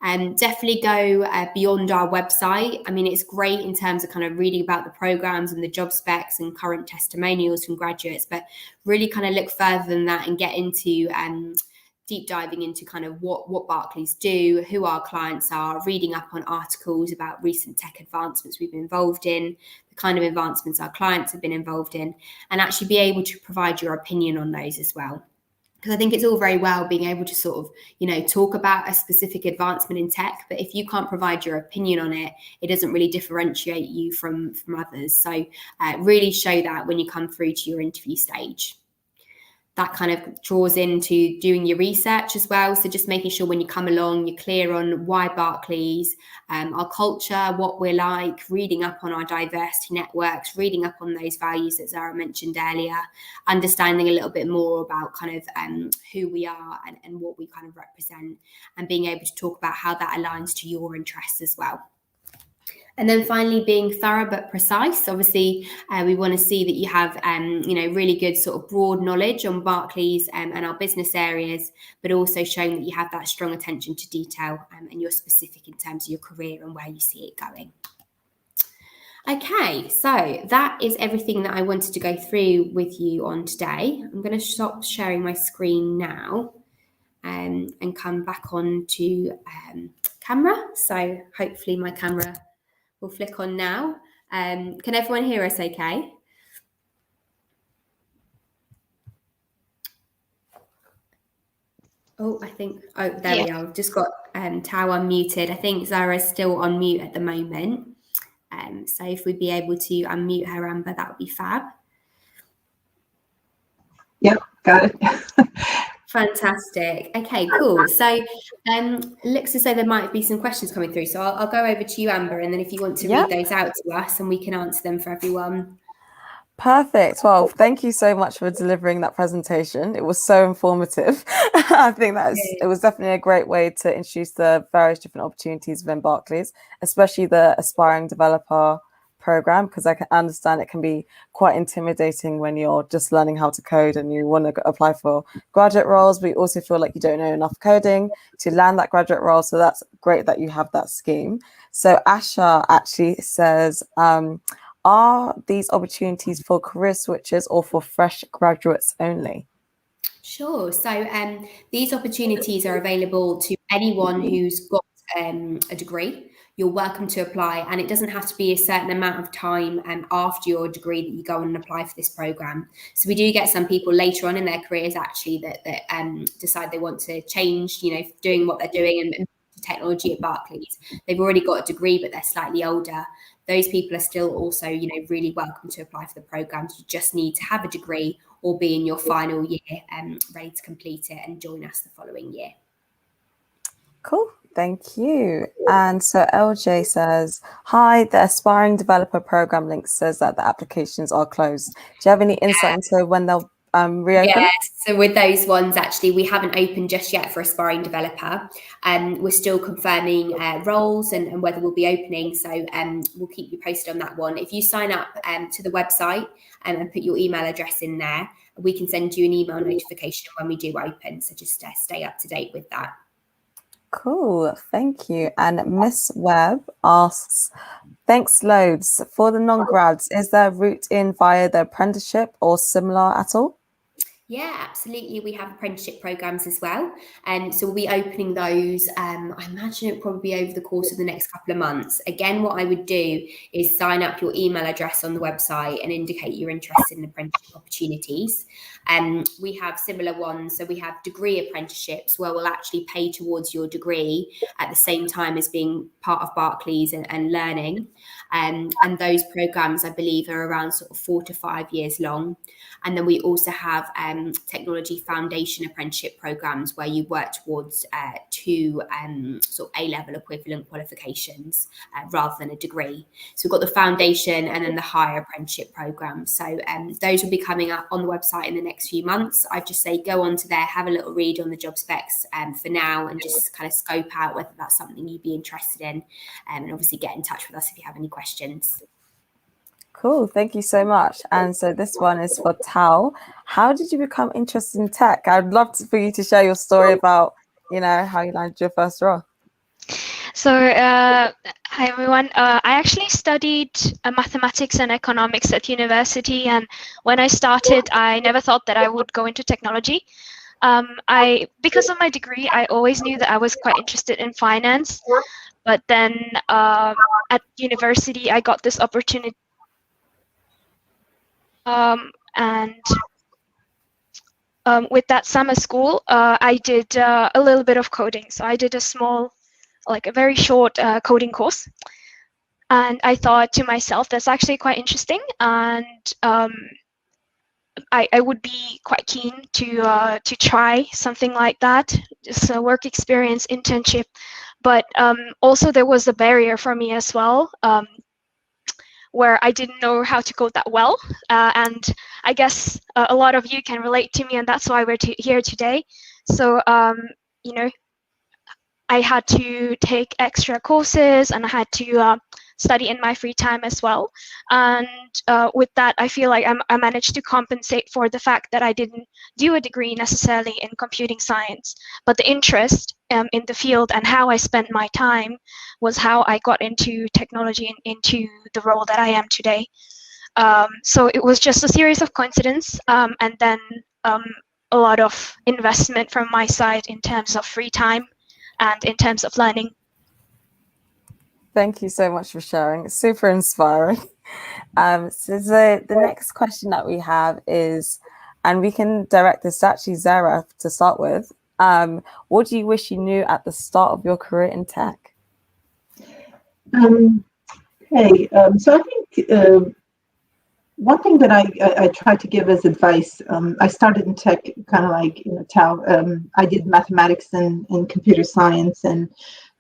Speaker 2: Definitely go beyond our website. I mean, it's great in terms of kind of reading about the programs and the job specs and current testimonials from graduates, but really kind of look further than that and get into deep diving into kind of what Barclays do, who our clients are, reading up on articles about recent tech advancements we've been involved in, the kind of advancements our clients have been involved in, and actually be able to provide your opinion on those as well. Because I think it's all very well being able to sort of, you know, talk about a specific advancement in tech, but if you can't provide your opinion on it, it doesn't really differentiate you from others. So really show that when you come through to your interview stage. That kind of draws into doing your research as well. So just making sure when you come along, you're clear on why Barclays, our culture, what we're like, reading up on our diversity networks, reading up on those values that Zara mentioned earlier, understanding a little bit more about kind of who we are and what we kind of represent, and being able to talk about how that aligns to your interests as well. And then finally, being thorough but precise. Obviously, we want to see that you have, really good sort of broad knowledge on Barclays and our business areas, but also showing that you have that strong attention to detail and you're specific in terms of your career and where you see it going. Okay, so that is everything that I wanted to go through with you on today. I'm going to stop sharing my screen now and come back on to camera. So hopefully my camera will flick on now. Can everyone hear us okay? Oh, there we are. I've just got Tao unmuted. I think Zara's still on mute at the moment. So if we'd be able to unmute her, Amber, that would be fab.
Speaker 3: Yep, got it.
Speaker 2: Fantastic. Okay, cool. So looks as though there might be some questions coming through. So I'll go over to you, Amber, and then if you want to read those out to us and we can answer them for everyone.
Speaker 1: Perfect. Well, thank you so much for delivering that presentation. It was so informative. I think it was definitely a great way to introduce the various different opportunities within Barclays, especially the aspiring developer program, because I can understand it can be quite intimidating when you're just learning how to code and you want to apply for graduate roles, but you also feel like you don't know enough coding to land that graduate role. So that's great that you have that scheme. So Asha actually says, are these opportunities for career switchers or for fresh graduates only?
Speaker 2: Sure. So these opportunities are available to anyone who's got a degree. You're welcome to apply, and it doesn't have to be a certain amount of time after your degree that you go and apply for this program. So we do get some people later on in their careers actually that decide they want to change, doing what they're doing and technology at Barclays. They've already got a degree, but they're slightly older. Those people are still also, really welcome to apply for the programs. You just need to have a degree or be in your final year ready to complete it and join us the following year.
Speaker 1: Cool. Thank you. And so LJ says, hi, the aspiring developer program link says that the applications are closed. Do you have any insight into when they'll reopen?
Speaker 2: Yeah, so with those ones, actually, we haven't opened just yet for aspiring developer. We're still confirming roles and whether we'll be opening. So we'll keep you posted on that one. If you sign up to the website and put your email address in there, we can send you an email notification when we do open. So just stay up to date with that.
Speaker 1: Cool. Thank you. And Miss Webb asks, thanks loads. For the non-grads, is there a route in via the apprenticeship or similar at all?
Speaker 2: Yeah, absolutely. We have apprenticeship programs as well. So we'll be opening those, I imagine it'll probably be over the course of the next couple of months. Again, what I would do is sign up your email address on the website and indicate you're interested in apprenticeship opportunities. We have similar ones. So we have degree apprenticeships where we'll actually pay towards your degree at the same time as being part of Barclays and learning. And those programs, I believe, are around sort of 4 to 5 years long. And then we also have technology foundation apprenticeship programs where you work towards two sort of A-level equivalent qualifications rather than a degree. So we've got the foundation and then the higher apprenticeship program. So those will be coming up on the website in the next few months. I'd just say go onto there, have a little read on the job specs for now and just kind of scope out whether that's something you'd be interested in. And obviously get in touch with us if you have any questions.
Speaker 1: Cool. Thank you so much. And so this one is for Tao. How did you become interested in tech? I'd love for you to share your story about, how you landed your first role.
Speaker 4: So, hi everyone. I actually studied mathematics and economics at university, and when I started, I never thought that I would go into technology. Because of my degree, I always knew that I was quite interested in finance, but then at university, I got this opportunity. With that summer school, I did a little bit of coding. So I did a very short coding course. And I thought to myself, that's actually quite interesting. And I would be quite keen to try something like that, just a work experience, internship. But also there was a barrier for me as well, where I didn't know how to code that well. And I guess a lot of you can relate to me, and that's why we're here today. So, I had to take extra courses, and I had to study in my free time as well. And with that, I feel like I managed to compensate for the fact that I didn't do a degree necessarily in computing science, but the interest in the field and how I spent my time was how I got into technology and into the role that I am today. So it was just a series of coincidences, and then a lot of investment from my side in terms of free time and in terms of learning.
Speaker 1: Thank you so much for sharing. It's super inspiring. So the next question that we have is, and we can direct this to actually Zara to start with. What do you wish you knew at the start of your career in tech?
Speaker 3: So I think one thing that I try to give as advice, I started in tech kind of like, I did mathematics and computer science, and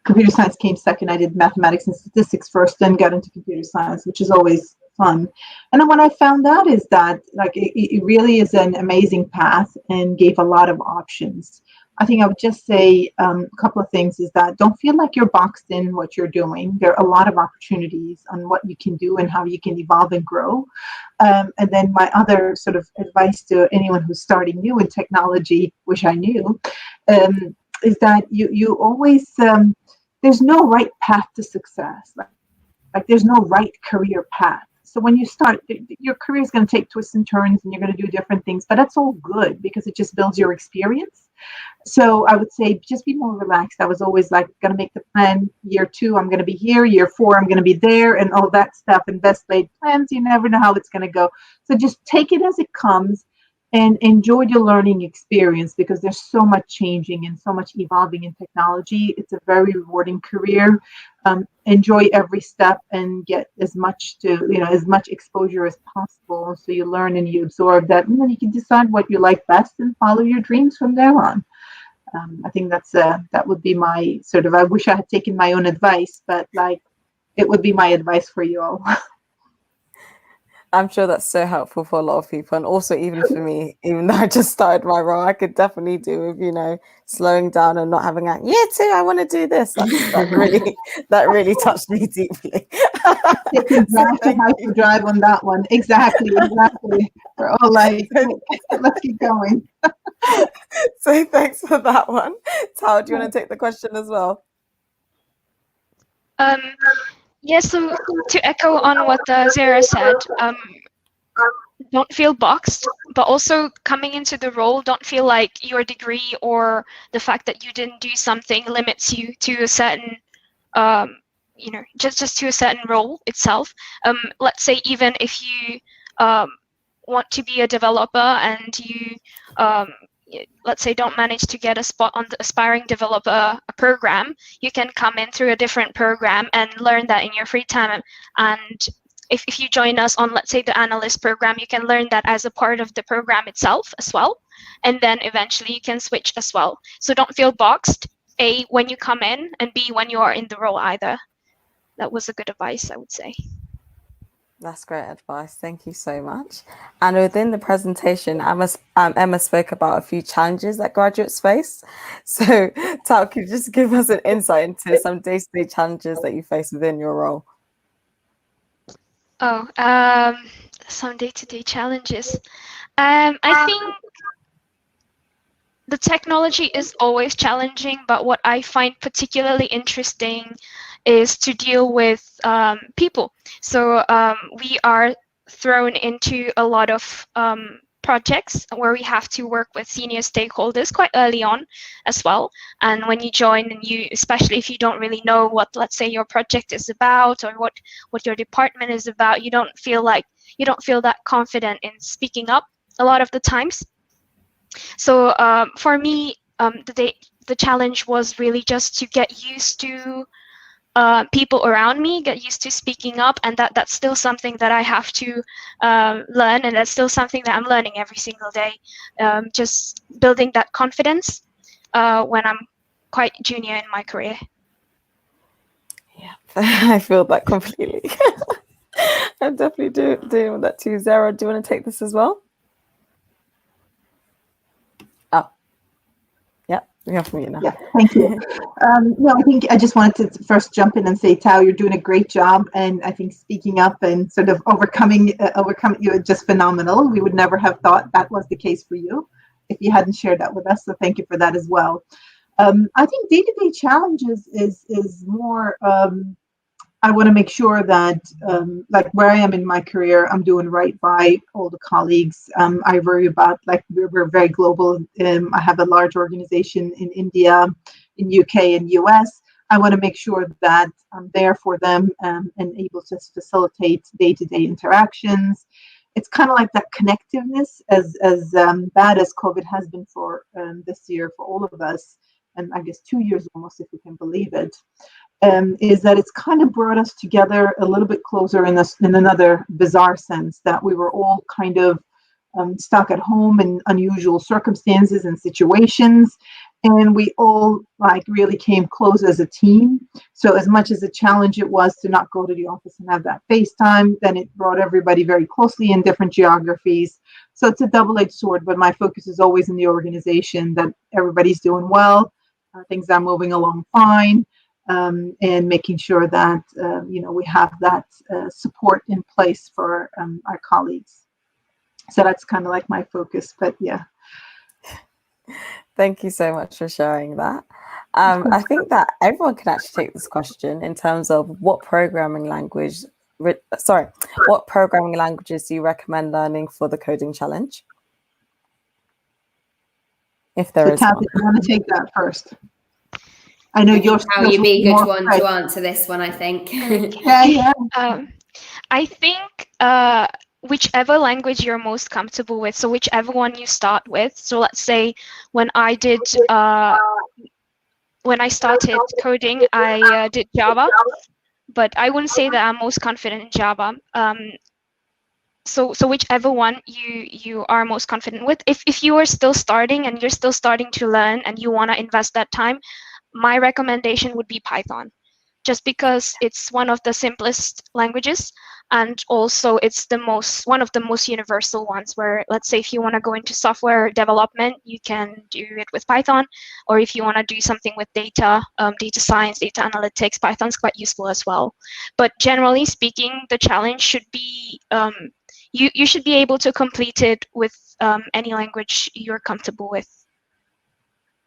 Speaker 3: computer science came second. I did mathematics and statistics first, then got into computer science, which is always fun. And then what I found out is that like it really is an amazing path and gave a lot of options. I think I would just say a couple of things is that don't feel like you're boxed in what you're doing. There are a lot of opportunities on what you can do and how you can evolve and grow. And then my other sort of advice to anyone who's starting new in technology, which I knew, is that you always, there's no right path to success. Like there's no right career path. So when you start, your career is going to take twists and turns and you're going to do different things, but that's all good because it just builds your experience. So I would say just be more relaxed. I was always like going to make the plan. Year 2, I'm going to be here. Year 4, I'm going to be there, and all that stuff. And best laid plans, you never know how it's going to go. So just take it as it comes and enjoy the learning experience because there's so much changing and so much evolving in technology. It's a very rewarding career. Enjoy every step and get as much exposure as possible so you learn and you absorb that, and then you can decide what you like best and follow your dreams from there on. I think that would be my sort of, I wish I had taken my own advice, but like it would be my advice for you all.
Speaker 1: I'm sure that's so helpful for a lot of people, and also even for me, even though I just started my role, I could definitely do with, slowing down and not having a year 2, I want to do this. That really touched me deeply.
Speaker 3: Taking drive to hyperdrive on that one. Exactly. We're all like, let's keep going.
Speaker 1: So thanks for that one. Tao, do you want to take the question as well?
Speaker 4: Yeah, so to echo on what Zara said, don't feel boxed, but also coming into the role, don't feel like your degree or the fact that you didn't do something limits you to a certain, just to a certain role itself. Let's say even if you want to be a developer and you, let's say, don't manage to get a spot on the aspiring developer program, you can come in through a different program and learn that in your free time. And if you join us on, let's say, the analyst program, you can learn that as a part of the program itself as well. And then eventually you can switch as well. So don't feel boxed, A, when you come in, and B, when you are in the role either. That was a good advice, I would say.
Speaker 1: That's great advice. Thank you so much. And within the presentation, Emma spoke about a few challenges that graduates face. So, Tao, could you just give us an insight into some day-to-day challenges that you face within your role?
Speaker 4: Some day-to-day challenges. I think the technology is always challenging, but what I find particularly interesting is to deal with people. So we are thrown into a lot of projects where we have to work with senior stakeholders quite early on as well. And when you join, and especially if you don't really know what, let's say, your project is about or what your department is about, you don't feel that confident in speaking up a lot of the times. So for me, the challenge was really just to get used to people around me, get used to speaking up, and that's still something that I have to learn, and that's still something that I'm learning every single day. Just building that confidence when I'm quite junior in my career.
Speaker 1: Yeah, I feel that completely. I'm definitely doing that too. Zara, do you want to take this as well? Oh, yeah, We have from you now.
Speaker 3: Yeah, thank you. No, I think I just wanted to first jump in and say, Tao, you're doing a great job, and I think speaking up and sort of overcoming you are just phenomenal. We would never have thought that was the case for you if you hadn't shared that with us. So thank you for that as well. I think day-to-day challenges is more. I want to make sure that, like where I am in my career, I'm doing right by all the colleagues. I worry about, like, we're very global. I have a large organization in India, in UK and US. I want to make sure that I'm there for them and able to facilitate day-to-day interactions. It's kind of like that connectiveness, as bad as COVID has been for this year for all of us, and I guess 2 years almost, if we can believe it. Is that it's kind of brought us together a little bit closer in another bizarre sense, that we were all kind of stuck at home in unusual circumstances and situations, and we all like really came close as a team. So as much as a challenge it was to not go to the office and have that FaceTime, then it brought everybody very closely in different geographies. So it's a double-edged sword, but my focus is always in the organization, that everybody's doing well, things are moving along fine. And making sure that we have that support in place for our colleagues. So that's kind of like my focus, but yeah.
Speaker 1: Thank you so much for sharing that. I think that everyone can actually take this question in terms of what programming languages do you recommend learning for the coding challenge? If there is one.
Speaker 3: You want to take that first? I know you'd
Speaker 2: be a good one to answer this one, I think.
Speaker 3: Yeah.
Speaker 4: I think whichever language you're most comfortable with, so whichever one you start with. So let's say when I started coding, I did Java, but I wouldn't say that I'm most confident in Java. So whichever one you are most confident with. If you are still starting and you're still starting to learn and you want to invest that time, my recommendation would be Python, just because it's one of the simplest languages, and also it's one of the most universal ones, where, let's say, if you want to go into software development, you can do it with Python, or if you want to do something with data science, data analytics, Python's quite useful as well. But generally speaking, the challenge should be you should be able to complete it with any language you're comfortable with.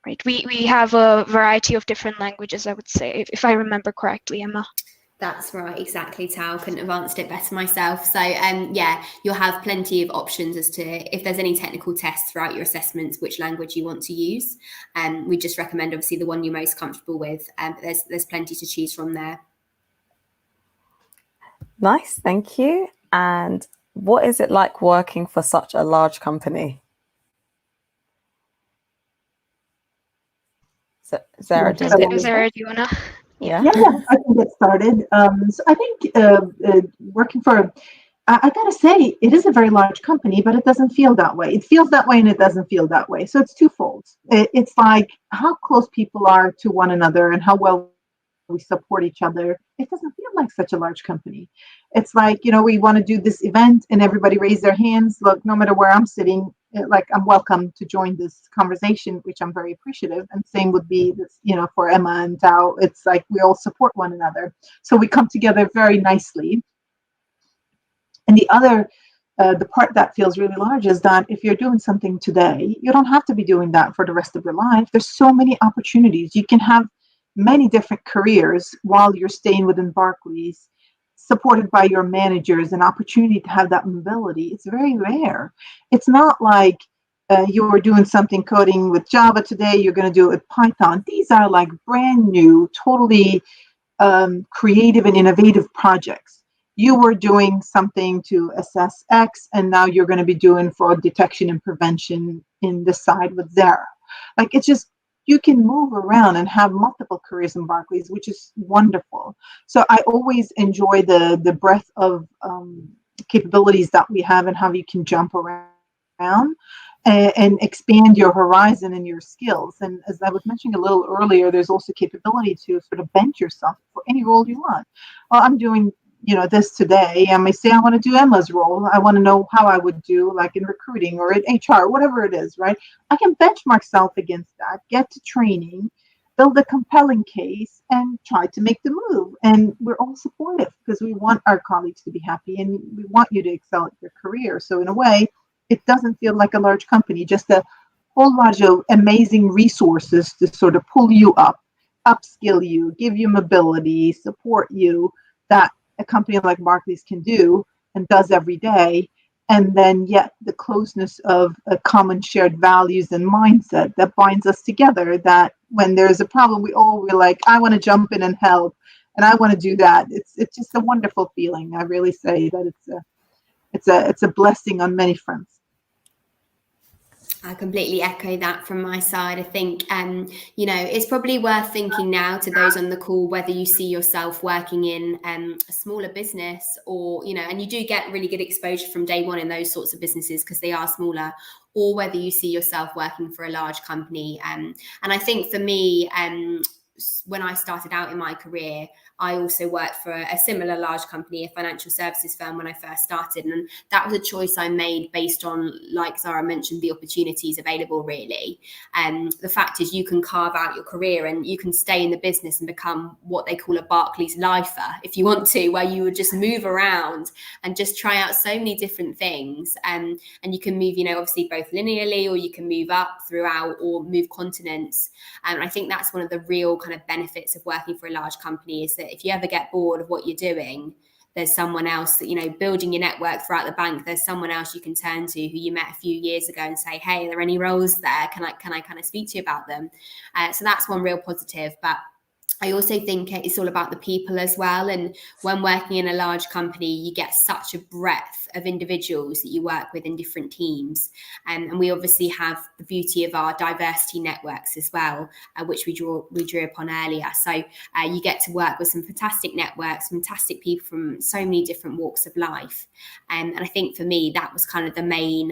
Speaker 4: Right. We have a variety of different languages, I would say, if I remember correctly, Emma.
Speaker 2: That's right, exactly, Tal. Couldn't have answered it better myself. So yeah, you'll have plenty of options as to if there's any technical tests throughout your assessments, which language you want to use. We just recommend obviously the one you're most comfortable with. But there's plenty to choose from there.
Speaker 1: Nice, thank you. And what is it like working for such a large company? Sarah, do
Speaker 4: you wanna?
Speaker 3: Yeah, I can get started. So I think working for, I gotta say, it is a very large company, but it doesn't feel that way. It feels that way and it doesn't feel that way. So it's twofold. It's like how close people are to one another and how well we support each other. It doesn't feel like such a large company. It's like, we want to do this event and everybody raise their hands. Look, no matter where I'm sitting, like I'm welcome to join this conversation, which I'm very appreciative. And same would be this, for Emma and Tao. It's like we all support one another. So we come together very nicely. And the other, the part that feels really large is that if you're doing something today, you don't have to be doing that for the rest of your life. There's so many opportunities. You can have many different careers while you're staying within Barclays, supported by your managers, an opportunity to have that mobility. It's very rare. It's not like you're doing something coding with Java today, you're going to do it with Python. These are like brand new, totally creative and innovative projects. You were doing something to assess X, and now you're going to be doing fraud detection and prevention in this side with Zara. Like, it's just, you can move around and have multiple careers in Barclays, which is wonderful. So I always enjoy the breadth of capabilities that we have and how you can jump around and expand your horizon and your skills. And as I was mentioning a little earlier, there's also capability to sort of bend yourself for any role you want. Well, I'm doing this today. I may say I want to do Emma's role. I want to know how I would do, like in recruiting or in HR, whatever it is, right? I can benchmark self against that, get to training, build a compelling case, and try to make the move. And we're all supportive because we want our colleagues to be happy and we want you to excel at your career. So in a way, it doesn't feel like a large company, just a whole lot of amazing resources to sort of pull you up, upskill you, give you mobility, support you, that a company like Barclays can do and does every day. And then yet the closeness of a common shared values and mindset that binds us together, that when there's a problem, we're like, I want to jump in and help, and I want to do that. It's just a wonderful feeling. I really say that it's a blessing on many fronts.
Speaker 2: I completely echo that from my side. I think, it's probably worth thinking now to those on the call, whether you see yourself working in a smaller business or, and you do get really good exposure from day one in those sorts of businesses because they are smaller, or whether you see yourself working for a large company. And I think for me, when I started out in my career, I also worked for a similar large company, a financial services firm, when I first started. And that was a choice I made based on, like Zara mentioned, the opportunities available, really. The fact is you can carve out your career and you can stay in the business and become what they call a Barclays lifer, if you want to, where you would just move around and just try out so many different things. And you can move, obviously both linearly, or you can move up throughout or move continents. And I think that's one of the real kind of benefits of working for a large company, is that if you ever get bored of what you're doing, there's someone else that, building your network throughout the bank, there's someone else you can turn to who you met a few years ago and say, hey, are there any roles there? Can I kind of speak to you about them? So that's one real positive. But I also think it's all about the people as well. And when working in a large company, you get such a breadth of individuals that you work with in different teams. And we obviously have the beauty of our diversity networks as well, which we drew upon earlier. So you get to work with some fantastic networks, fantastic people from so many different walks of life. And I think for me, that was kind of the main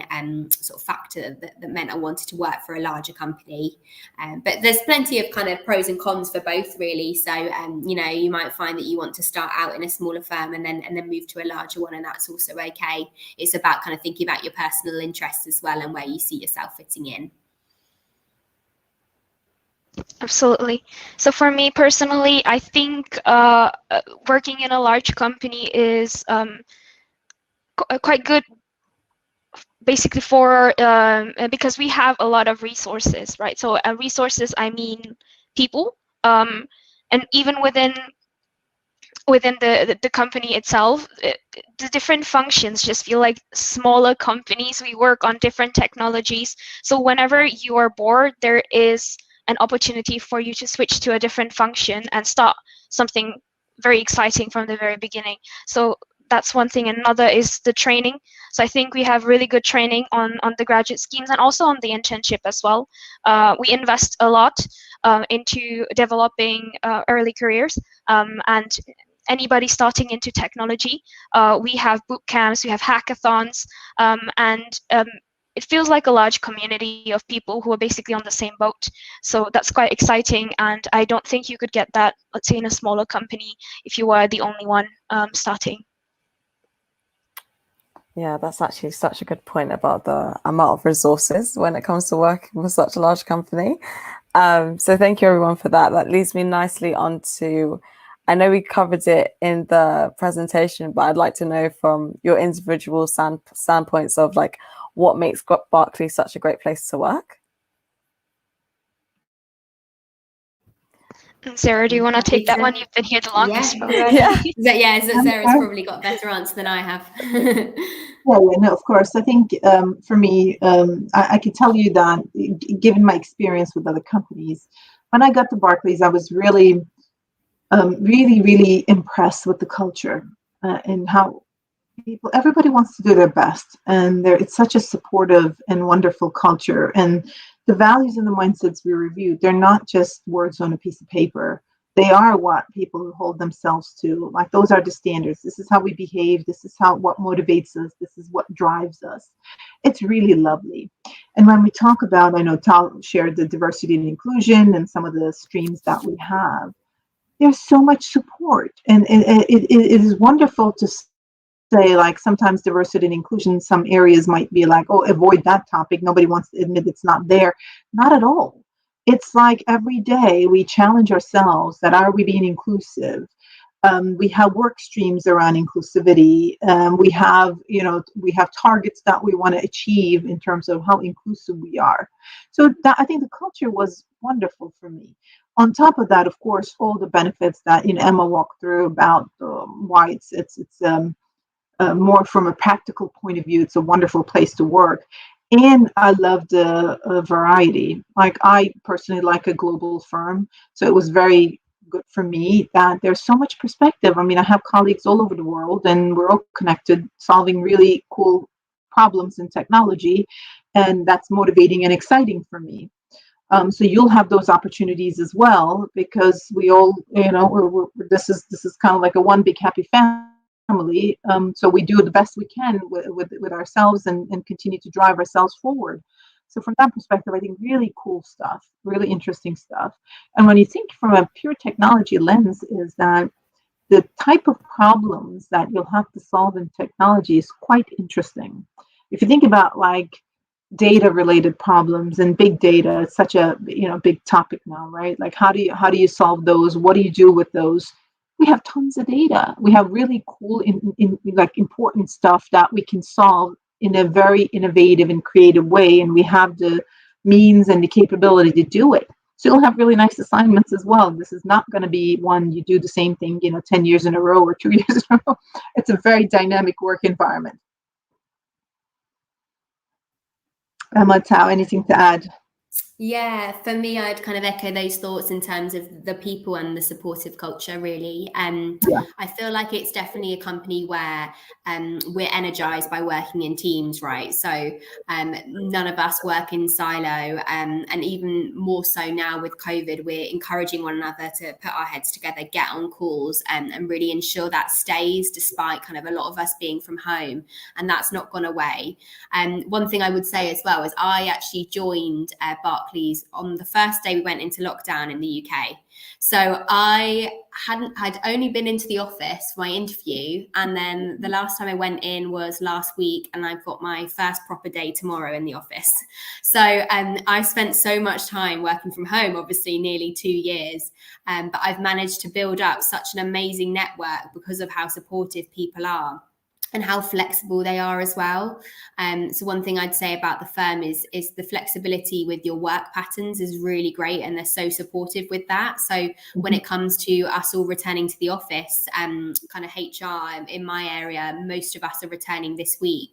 Speaker 2: sort of factor that meant I wanted to work for a larger company. But there's plenty of kind of pros and cons for both, really. So, you might find that you want to start out in a smaller firm and then move to a larger one, and that's also okay. It's about kind of thinking about your personal interests as well and where you see yourself fitting in.
Speaker 4: Absolutely. So for me personally, I think working in a large company is quite good, basically for because we have a lot of resources, right? So resources, I mean people, and even within the company itself, the different functions just feel like smaller companies. We work on different technologies, so whenever you are bored, there is an opportunity for you to switch to a different function and start something very exciting from the very beginning. So that's one thing. Another is the training. So I think we have really good training on the graduate schemes and also on the internship as well. We invest a lot into developing early careers, and anybody starting into technology. We have boot camps, we have hackathons, and it feels like a large community of people who are basically on the same boat. So that's quite exciting, and I don't think you could get that, let's say, in a smaller company if you were the only one starting.
Speaker 1: Yeah, that's actually such a good point about the amount of resources when it comes to working for such a large company. So thank you everyone for that. That leads me nicely on to, I know we covered it in the presentation, but I'd like to know from your individual standpoints of like what makes Barclays such a great place to work.
Speaker 4: Sarah, do you want to take that one? You've been here the longest.
Speaker 2: Yeah, Sarah's probably got a better answer than I have.
Speaker 3: Well, no, of course. I think for me, I can tell you that given my experience with other companies, when I got to Barclays, I was really impressed with the culture and how everybody wants to do their best, and it's such a supportive and wonderful culture. And the values and the mindsets we reviewed, they're not just words on a piece of paper. They are what people hold themselves to. Like, those are the standards. This is how we behave. This is what motivates us. This is what drives us. It's really lovely. And when we talk about, I know Tal shared the diversity and inclusion and some of the streams that we have. there's so much support, and it is wonderful to say, like, sometimes diversity and inclusion in some areas might be like, oh, avoid that topic. Nobody wants to admit it's not there. Not at all. It's like every day we challenge ourselves that, are we being inclusive? We have work streams around inclusivity. We have targets that we want to achieve in terms of how inclusive we are. So that, I think the culture was wonderful for me. On top of that, of course, all the benefits that Emma walked through about why it's more from a practical point of view. It's a wonderful place to work. And I love the variety. Like, I personally like a global firm. So it was very good for me that there's so much perspective. I mean, I have colleagues all over the world, and we're all connected, solving really cool problems in technology. And that's motivating and exciting for me. So you'll have those opportunities as well, because we all, this is kind of like a one big happy family. So we do the best we can with ourselves, and continue to drive ourselves forward. So from that perspective, I think really cool stuff, really interesting stuff. And when you think from a pure technology lens, is that the type of problems that you'll have to solve in technology is quite interesting. If you think about, like, data related problems and big data, it's such a big topic now, right? Like, how do you solve those? What do you do with those? We have tons of data. We have really cool like important stuff that we can solve in a very innovative and creative way, and we have the means and the capability to do it. So you'll have really nice assignments as well. This is not going to be one you do the same thing 10 years in a row or 2 years in a row. It's a very dynamic work environment. Emma, Tao, anything to add?
Speaker 2: Yeah, for me, I'd kind of echo those thoughts in terms of the people and the supportive culture, really. I feel like it's definitely a company where we're energized by working in teams, right? So none of us work in silo, and even more so now with COVID, we're encouraging one another to put our heads together, get on calls, and really ensure that stays, despite kind of a lot of us being from home, and that's not gone away. One thing I would say as well is I actually joined Barclays on the first day we went into lockdown in the UK. So I'd only been into the office for my interview, and then the last time I went in was last week, and I've got my first proper day tomorrow in the office. So I've spent so much time working from home, obviously nearly 2 years, but I've managed to build up such an amazing network because of how supportive people are and how flexible they are as well. So one thing I'd say about the firm is the flexibility with your work patterns is really great, and they're so supportive with that. So when it comes to us all returning to the office, kind of HR in my area, most of us are returning this week.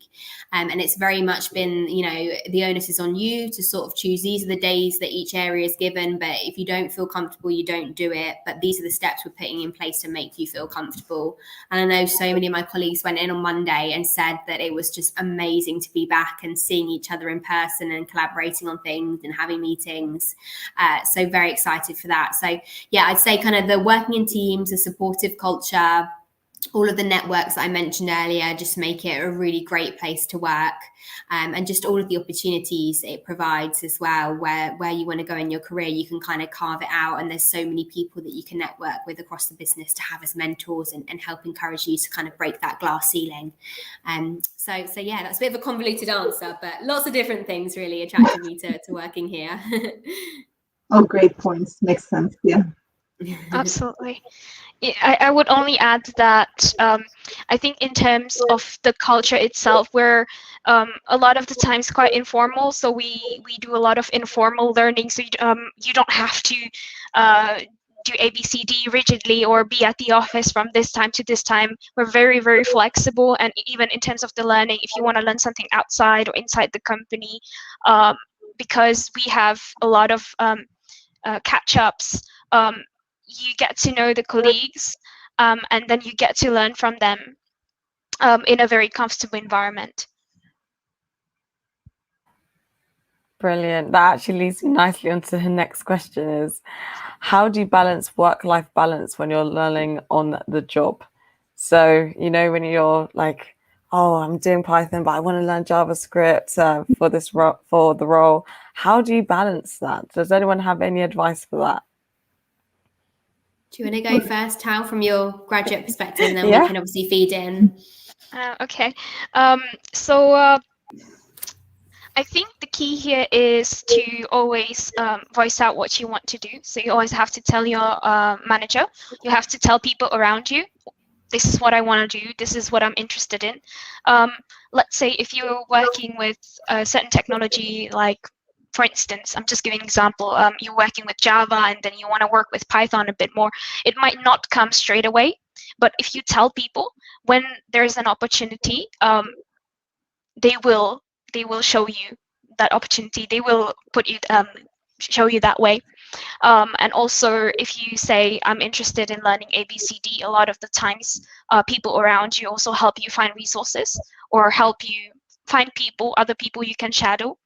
Speaker 2: And it's very much been, the onus is on you to sort of choose, these are the days that each area is given, but if you don't feel comfortable, you don't do it. But these are the steps we're putting in place to make you feel comfortable. And I know so many of my colleagues went in on Monday and said that it was just amazing to be back and seeing each other in person and collaborating on things and having meetings. So very excited for that. So yeah, I'd say kind of the working in teams, a supportive culture, all of the networks that I mentioned earlier just make it a really great place to work, and just all of the opportunities it provides as well, where you want to go in your career, you can kind of carve it out, and there's so many people that you can network with across the business to have as mentors and help encourage you to kind of break that glass ceiling. So yeah, that's a bit of a convoluted answer, but lots of different things really attracted me to working here.
Speaker 3: Oh, great points. Makes sense. Yeah.
Speaker 4: Absolutely. I would only add that I think in terms of the culture itself, we're a lot of the times quite informal. So we do a lot of informal learning. So you don't have to do ABCD rigidly or be at the office from this time to this time. We're very, very flexible. And even in terms of the learning, if you want to learn something outside or inside the company, because we have a lot of catch-ups, you get to know the colleagues, and then you get to learn from them in a very comfortable environment.
Speaker 1: Brilliant. That actually leads me nicely onto the next question is, how do you balance work-life balance when you're learning on the job? So, when you're like, oh, I'm doing Python, but I want to learn JavaScript for the role. How do you balance that? Does anyone have any advice for that?
Speaker 2: Do you want to go first, Tal, from your graduate perspective, and then we can obviously feed in?
Speaker 4: Okay. So I think the key here is to always voice out what you want to do. So you always have to tell your manager. You have to tell people around you, this is what I want to do. This is what I'm interested in. Let's say if you're working with a certain technology, like, for instance, I'm just giving an example, you're working with Java and then you want to work with Python a bit more, it might not come straight away. But if you tell people, when there's an opportunity, they will show you that opportunity. They will put you show you that way. And also, if you say, I'm interested in learning ABCD, a lot of the times people around you also help you find resources or help you find other people you can shadow.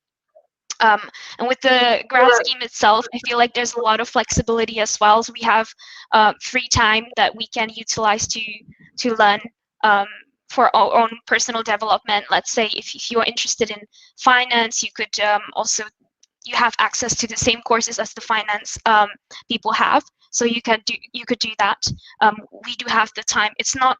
Speaker 4: And with the grad scheme itself, I feel like there's a lot of flexibility as well. So we have free time that we can utilize to learn for our own personal development. Let's say if you are interested in finance, you could you have access to the same courses as the finance people have, so you could do that. We do have the time. It's not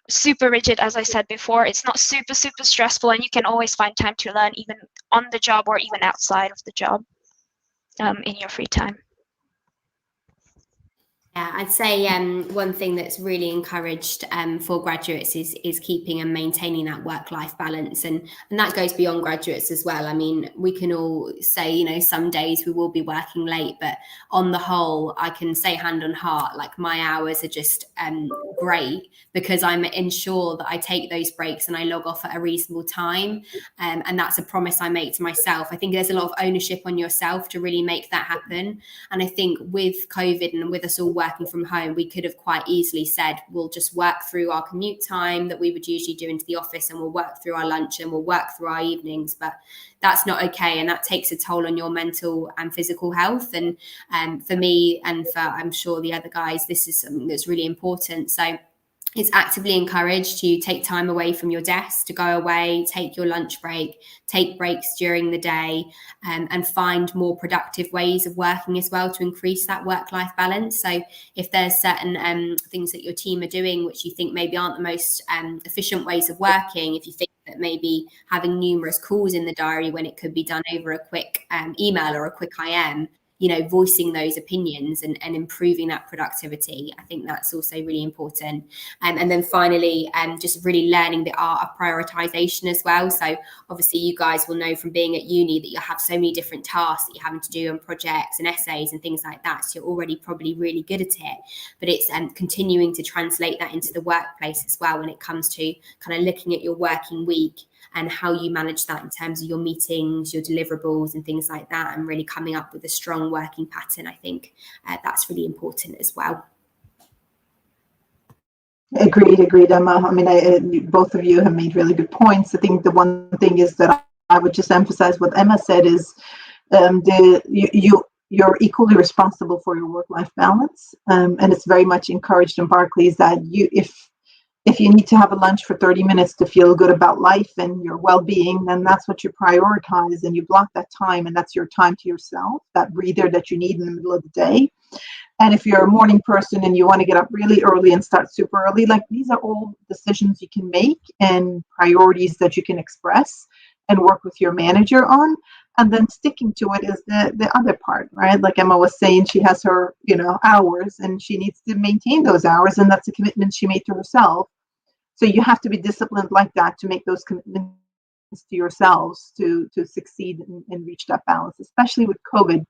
Speaker 4: super rigid, as I said before. It's not super stressful, and you can always find time to learn, even on the job or even outside of the job, in your free time.
Speaker 2: Yeah, I'd say one thing that's really encouraged for graduates is keeping and maintaining that work-life balance, and that goes beyond graduates as well. I mean, we can all say, you know, some days we will be working late, but on the whole, I can say hand on heart, like, my hours are just great because I'm ensure that I take those breaks and I log off at a reasonable time, and that's a promise I make to myself. I think there's a lot of ownership on yourself to really make that happen, and I think with COVID and with us all working from home, we could have quite easily said, we'll just work through our commute time that we would usually do into the office, and we'll work through our lunch and we'll work through our evenings. But that's not okay, and that takes a toll on your mental and physical health. And for me, and for, I'm sure, the other guys, this is something that's really important. So it's actively encouraged to take time away from your desk, to go away, take your lunch break, take breaks during the day, and find more productive ways of working as well to increase that work-life balance. So if there's certain things that your team are doing which you think maybe aren't the most efficient ways of working, if you think that maybe having numerous calls in the diary when it could be done over a quick email or a quick IM, you know, voicing those opinions and improving that productivity, I think that's also really important. And then finally, just really learning the art of prioritization as well. So obviously you guys will know from being at uni that you have so many different tasks that you're having to do on projects and essays and things like that. So you're already probably really good at it, but it's continuing to translate that into the workplace as well when it comes to kind of looking at your working week and how you manage that in terms of your meetings, your deliverables and things like that, and really coming up with a strong working pattern. I think that's really important as well.
Speaker 3: Agreed, Emma. I mean, both of you have made really good points. I think the one thing is that I would just emphasize what Emma said is you're equally responsible for your work-life balance, and it's very much encouraged in Barclays that if you need to have a lunch for 30 minutes to feel good about life and your well-being, then that's what you prioritize, and you block that time, and that's your time to yourself, that breather that you need in the middle of the day. And if you're a morning person and you want to get up really early and start super early, like, these are all decisions you can make and priorities that you can express and work with your manager on. And then sticking to it is the other part, right? Like Emma was saying, she has her, hours, and she needs to maintain those hours, and that's a commitment she made to herself. So you have to be disciplined like that to make those commitments to yourselves to succeed and reach that balance. Especially with COVID,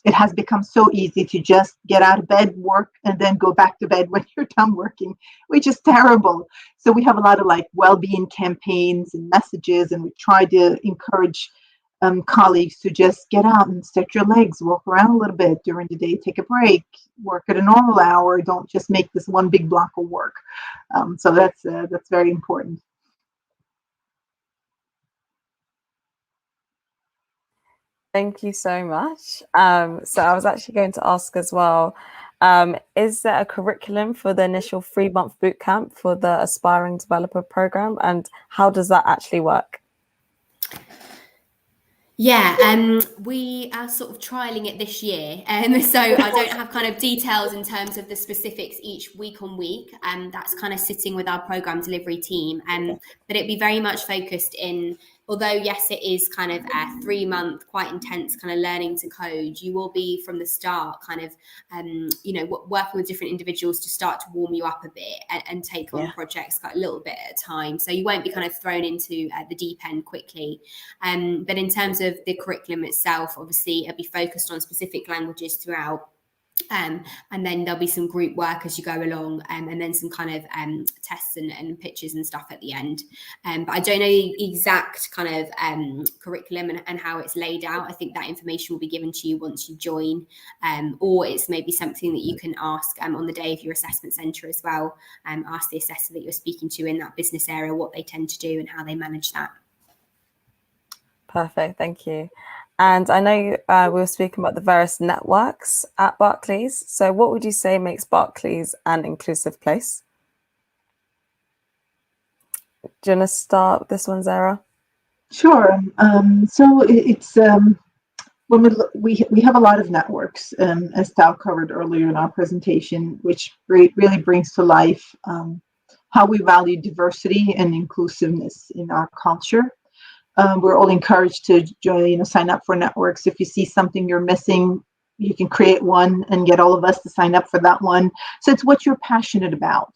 Speaker 3: it has become so easy to just get out of bed, work, and then go back to bed when you're done working, which is terrible. So we have a lot of well-being campaigns and messages, and we try to encourage colleagues to just get out and stretch your legs, walk around a little bit during the day, take a break, work at a normal hour. Don't just make this one big block of work. So that's very important.
Speaker 1: Thank you so much. So I was actually going to ask as well, is there a curriculum for the initial 3-month bootcamp for the Aspiring Developer Program, and how does that actually work?
Speaker 2: Yeah, we are sort of trialing it this year. So I don't have kind of details in terms of the specifics each week on week. And that's kind of sitting with our program delivery team. But it'd be very much focused in, although yes, it is kind of a 3-month, quite intense kind of learning to code, you will be from the start kind of, working with different individuals to start to warm you up a bit and take on projects quite a little bit at a time. So you won't be kind of thrown into the deep end quickly. But in terms of the curriculum itself, obviously it'll be focused on specific languages throughout. And then there'll be some group work as you go along, and then some kind of tests and pictures and stuff at the end. But I don't know the exact kind of curriculum and how it's laid out. I think that information will be given to you once you join, or it's maybe something that you can ask on the day of your assessment centre as well. Ask the assessor that you're speaking to in that business area what they tend to do and how they manage that.
Speaker 1: Perfect, thank you. And I know we were speaking about the various networks at Barclays. So what would you say makes Barclays an inclusive place? Do you want to start with this one, Zara?
Speaker 3: Sure. So it's when we have a lot of networks, as Tal covered earlier in our presentation, which really brings to life how we value diversity and inclusiveness in our culture. We're all encouraged to join, sign up for networks. If you see something you're missing, you can create one and get all of us to sign up for that one. So it's what you're passionate about.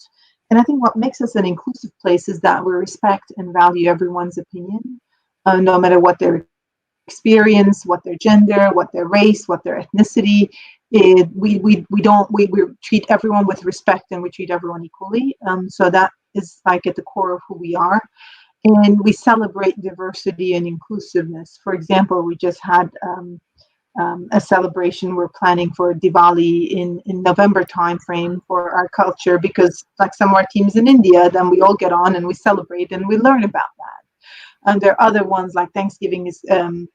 Speaker 3: And I think what makes us an inclusive place is that we respect and value everyone's opinion, no matter what their experience, what their gender, what their race, what their ethnicity. We treat everyone with respect and we treat everyone equally. So that is like at the core of who we are. And we celebrate diversity and inclusiveness. For example, we just had a celebration. We're planning for Diwali in November timeframe for our culture, because like some of our teams in India, then we all get on and we celebrate and we learn about that. And there are other ones like Thanksgiving is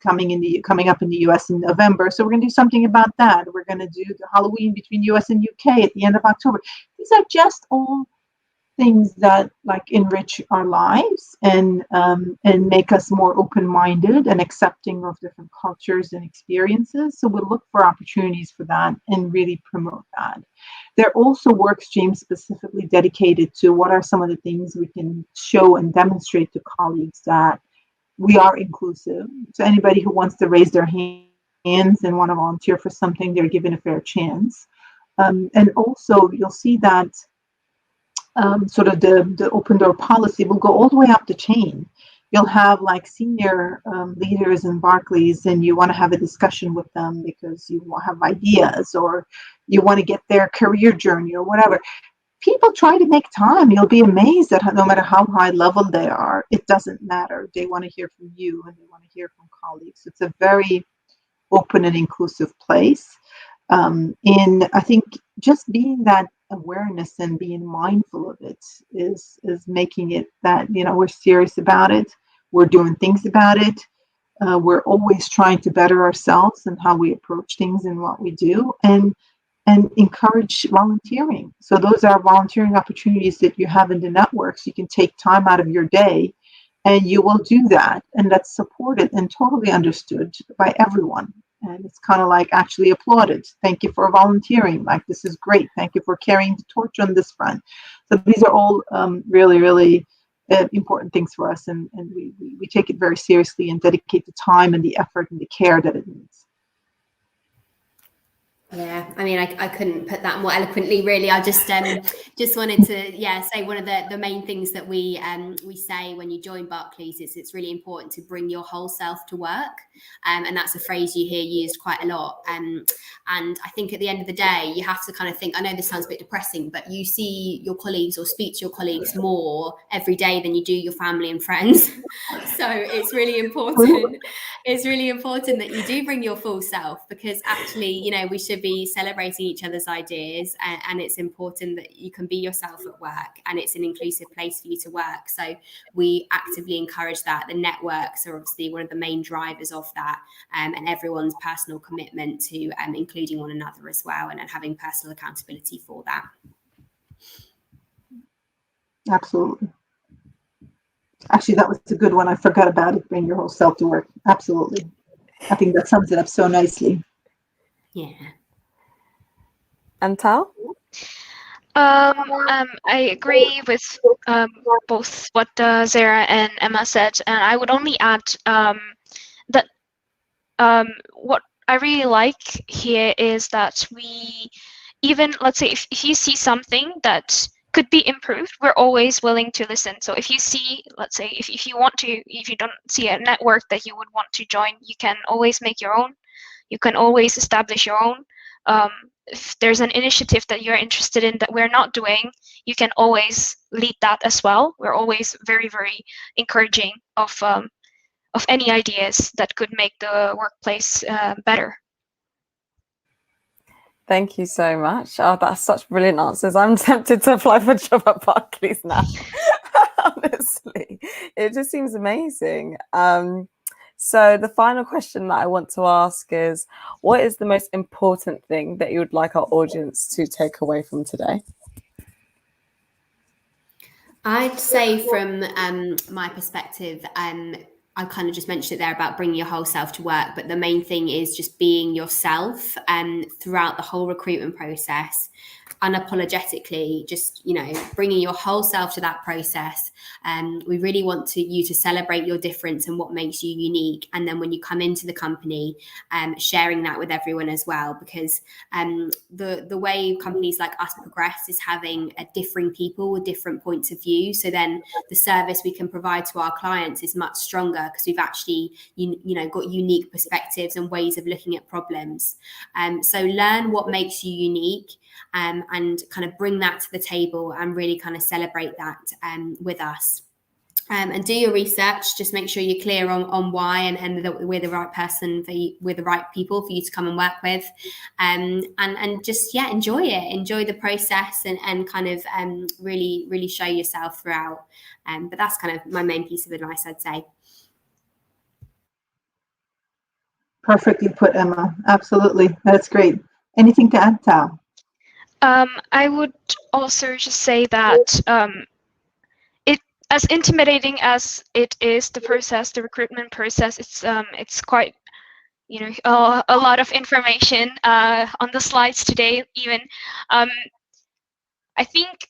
Speaker 3: coming up in the US in November. So we're going to do something about that. We're going to do the Halloween between US and UK at the end of October. These are just all things that like enrich our lives and make us more open-minded and accepting of different cultures and experiences. So we'll look for opportunities for that and really promote that. There are also work streams specifically dedicated to what are some of the things we can show and demonstrate to colleagues that we are inclusive. So anybody who wants to raise their hands and want to volunteer for something, they're given a fair chance. And also you'll see that sort of the open door policy will go all the way up the chain. You'll have like senior leaders in Barclays, and you want to have a discussion with them because you will have ideas or you want to get their career journey or whatever. People try to make time. You'll be amazed at no matter how high level they are, it doesn't matter. They want to hear from you and they want to hear from colleagues. It's a very open and inclusive place. And I think just being that awareness and being mindful of it is making it that, we're serious about it. We're doing things about it. We're always trying to better ourselves and how we approach things and what we do, and encourage volunteering. So those are volunteering opportunities that you have in the networks. You can take time out of your day and you will do that. And that's supported and totally understood by everyone. And it's kind of like actually applauded. Thank you for volunteering. Like, this is great. Thank you for carrying the torch on this front. So these are all really, really important things for us. And we take it very seriously and dedicate the time and the effort and the care that it needs.
Speaker 2: Yeah, I mean, I couldn't put that more eloquently, really. I just wanted to say one of the main things that we say when you join Barclays is it's really important to bring your whole self to work, and that's a phrase you hear used quite a lot. And I think at the end of the day, you have to kind of think. I know this sounds a bit depressing, but you see your colleagues or speak to your colleagues more every day than you do your family and friends. So it's really important. It's really important that you do bring your full self, because actually, we should be celebrating each other's ideas, and it's important that you can be yourself at work, and it's an inclusive place for you to work. So we actively encourage that. The networks are obviously one of the main drivers of that, and everyone's personal commitment to including one another as well, and having personal accountability for that.
Speaker 3: Absolutely. Actually, that was a good one. I forgot about it. Bring your whole self to work. Absolutely. I think that sums it up so nicely.
Speaker 2: Yeah.
Speaker 1: And Tal?
Speaker 4: I agree with both what Zara and Emma said, and I would only add that what I really like here is that we, even, let's say, if you see something that could be improved, we're always willing to listen. So if you see, let's say, if you want to, if you don't see a network that you would want to join, you can always make your own. You can always establish your own. If there's an initiative that you're interested in that we're not doing, you can always lead that as well. We're always very, very encouraging of any ideas that could make the workplace better.
Speaker 1: Thank you so much. Oh, that's such brilliant answers. I'm tempted to apply for a job at Barclays now. Honestly, it just seems amazing. So the final question that I want to ask is, what is the most important thing that you would like our audience to take away from today?
Speaker 2: I'd say from my perspective, I kind of just mentioned it there about bringing your whole self to work, but the main thing is just being yourself throughout the whole recruitment process, unapologetically, just, you know, bringing your whole self to that process. We really want you to celebrate your difference and what makes you unique. And then when you come into the company, sharing that with everyone as well, because the way companies like us progress is having differing people with different points of view. So then the service we can provide to our clients is much stronger because we've actually, you know, got unique perspectives and ways of looking at problems. So learn what makes you unique. And kind of bring that to the table and really kind of celebrate that with us. And do your research. Just make sure you're clear on why and that we're the right person for you, we're the right people for you to come and work with. And just, yeah, enjoy it. Enjoy the process and kind of really, really show yourself throughout. But that's kind of my main piece of advice, I'd say.
Speaker 3: Perfectly put, Emma. Absolutely. That's great. Anything to add, Tal?
Speaker 4: I would also just say that it, as intimidating as it is, the process, the recruitment process, it's quite, you know, a lot of information on the slides today. Even I think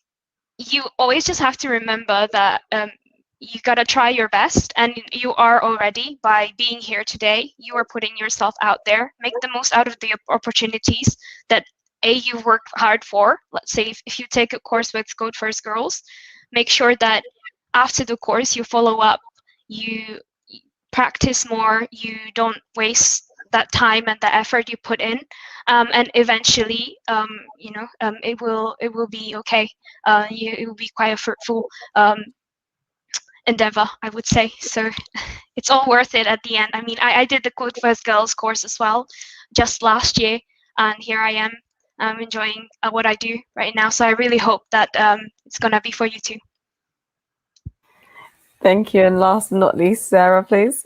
Speaker 4: you always just have to remember that you gotta try your best, and you are already, by being here today, you are putting yourself out there. Make the most out of the opportunities that you work hard for. Let's say if you take a course with Code First Girls, make sure that after the course you follow up, you practice more, you don't waste that time and the effort you put in, and eventually you know, it will be okay. It will be quite a fruitful endeavor, I would say. So it's all worth it at the end. I mean, I did the Code First Girls course as well just last year, and here I am. I'm enjoying what I do right now. So I really hope that it's gonna be for you too.
Speaker 1: Thank you. And last but not least, Sarah, please.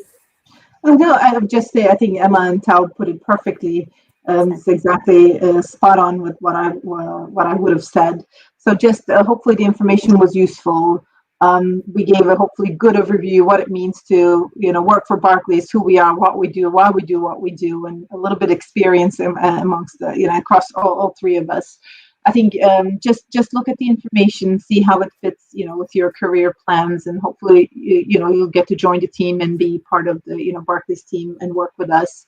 Speaker 3: Oh, no, I would just say I think Emma and Tal put it perfectly. It's exactly spot on with what I would have said. So just hopefully the information was useful. We gave a hopefully good overview what it means to, you know, work for Barclays, who we are, what we do, why we do what we do, and a little bit of experience amongst the, you know, across all three of us. I think just look at the information, see how it fits, you know, with your career plans, and hopefully you know, you'll get to join the team and be part of the, you know, Barclays team and work with us.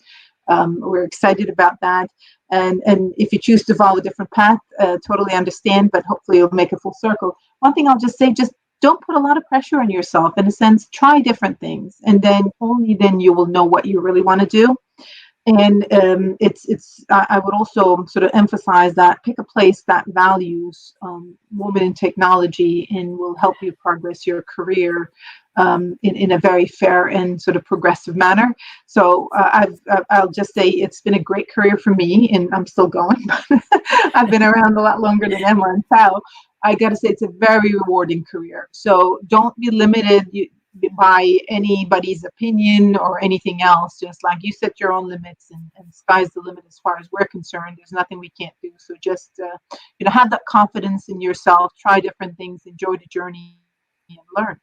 Speaker 3: We're excited about that, and if you choose to follow a different path, totally understand, but hopefully you'll make a full circle. One thing I'll just say, just don't put a lot of pressure on yourself. In a sense, try different things, and then only then you will know what you really want to do. And I would also sort of emphasize that pick a place that values women in technology and will help you progress your career in a very fair and sort of progressive manner. So I'll just say it's been a great career for me, and I'm still going. But I've been around a lot longer than Emma and Tal. I got to say it's a very rewarding career. So don't be limited by anybody's opinion or anything else. Just like you set your own limits, and sky's the limit as far as we're concerned. There's nothing we can't do. So just you know, have that confidence in yourself, try different things, enjoy the journey, and learn.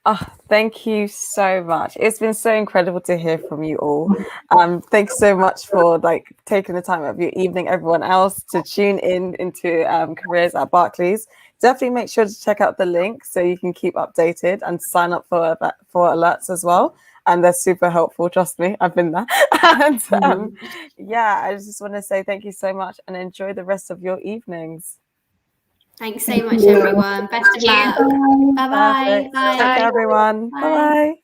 Speaker 1: Oh, thank you so much. It's been so incredible to hear from you all. Thanks so much for taking the time out of your evening, everyone else, to tune into careers at Barclays. Definitely make sure to check out the link so you can keep updated and sign up for alerts as well. And they're super helpful. Trust me, I've been there. And yeah, I just want to say thank you so much and enjoy the rest of your evenings.
Speaker 2: Thanks so much, everyone. Best of luck. Bye-bye.
Speaker 1: Take care, everyone. Bye-bye.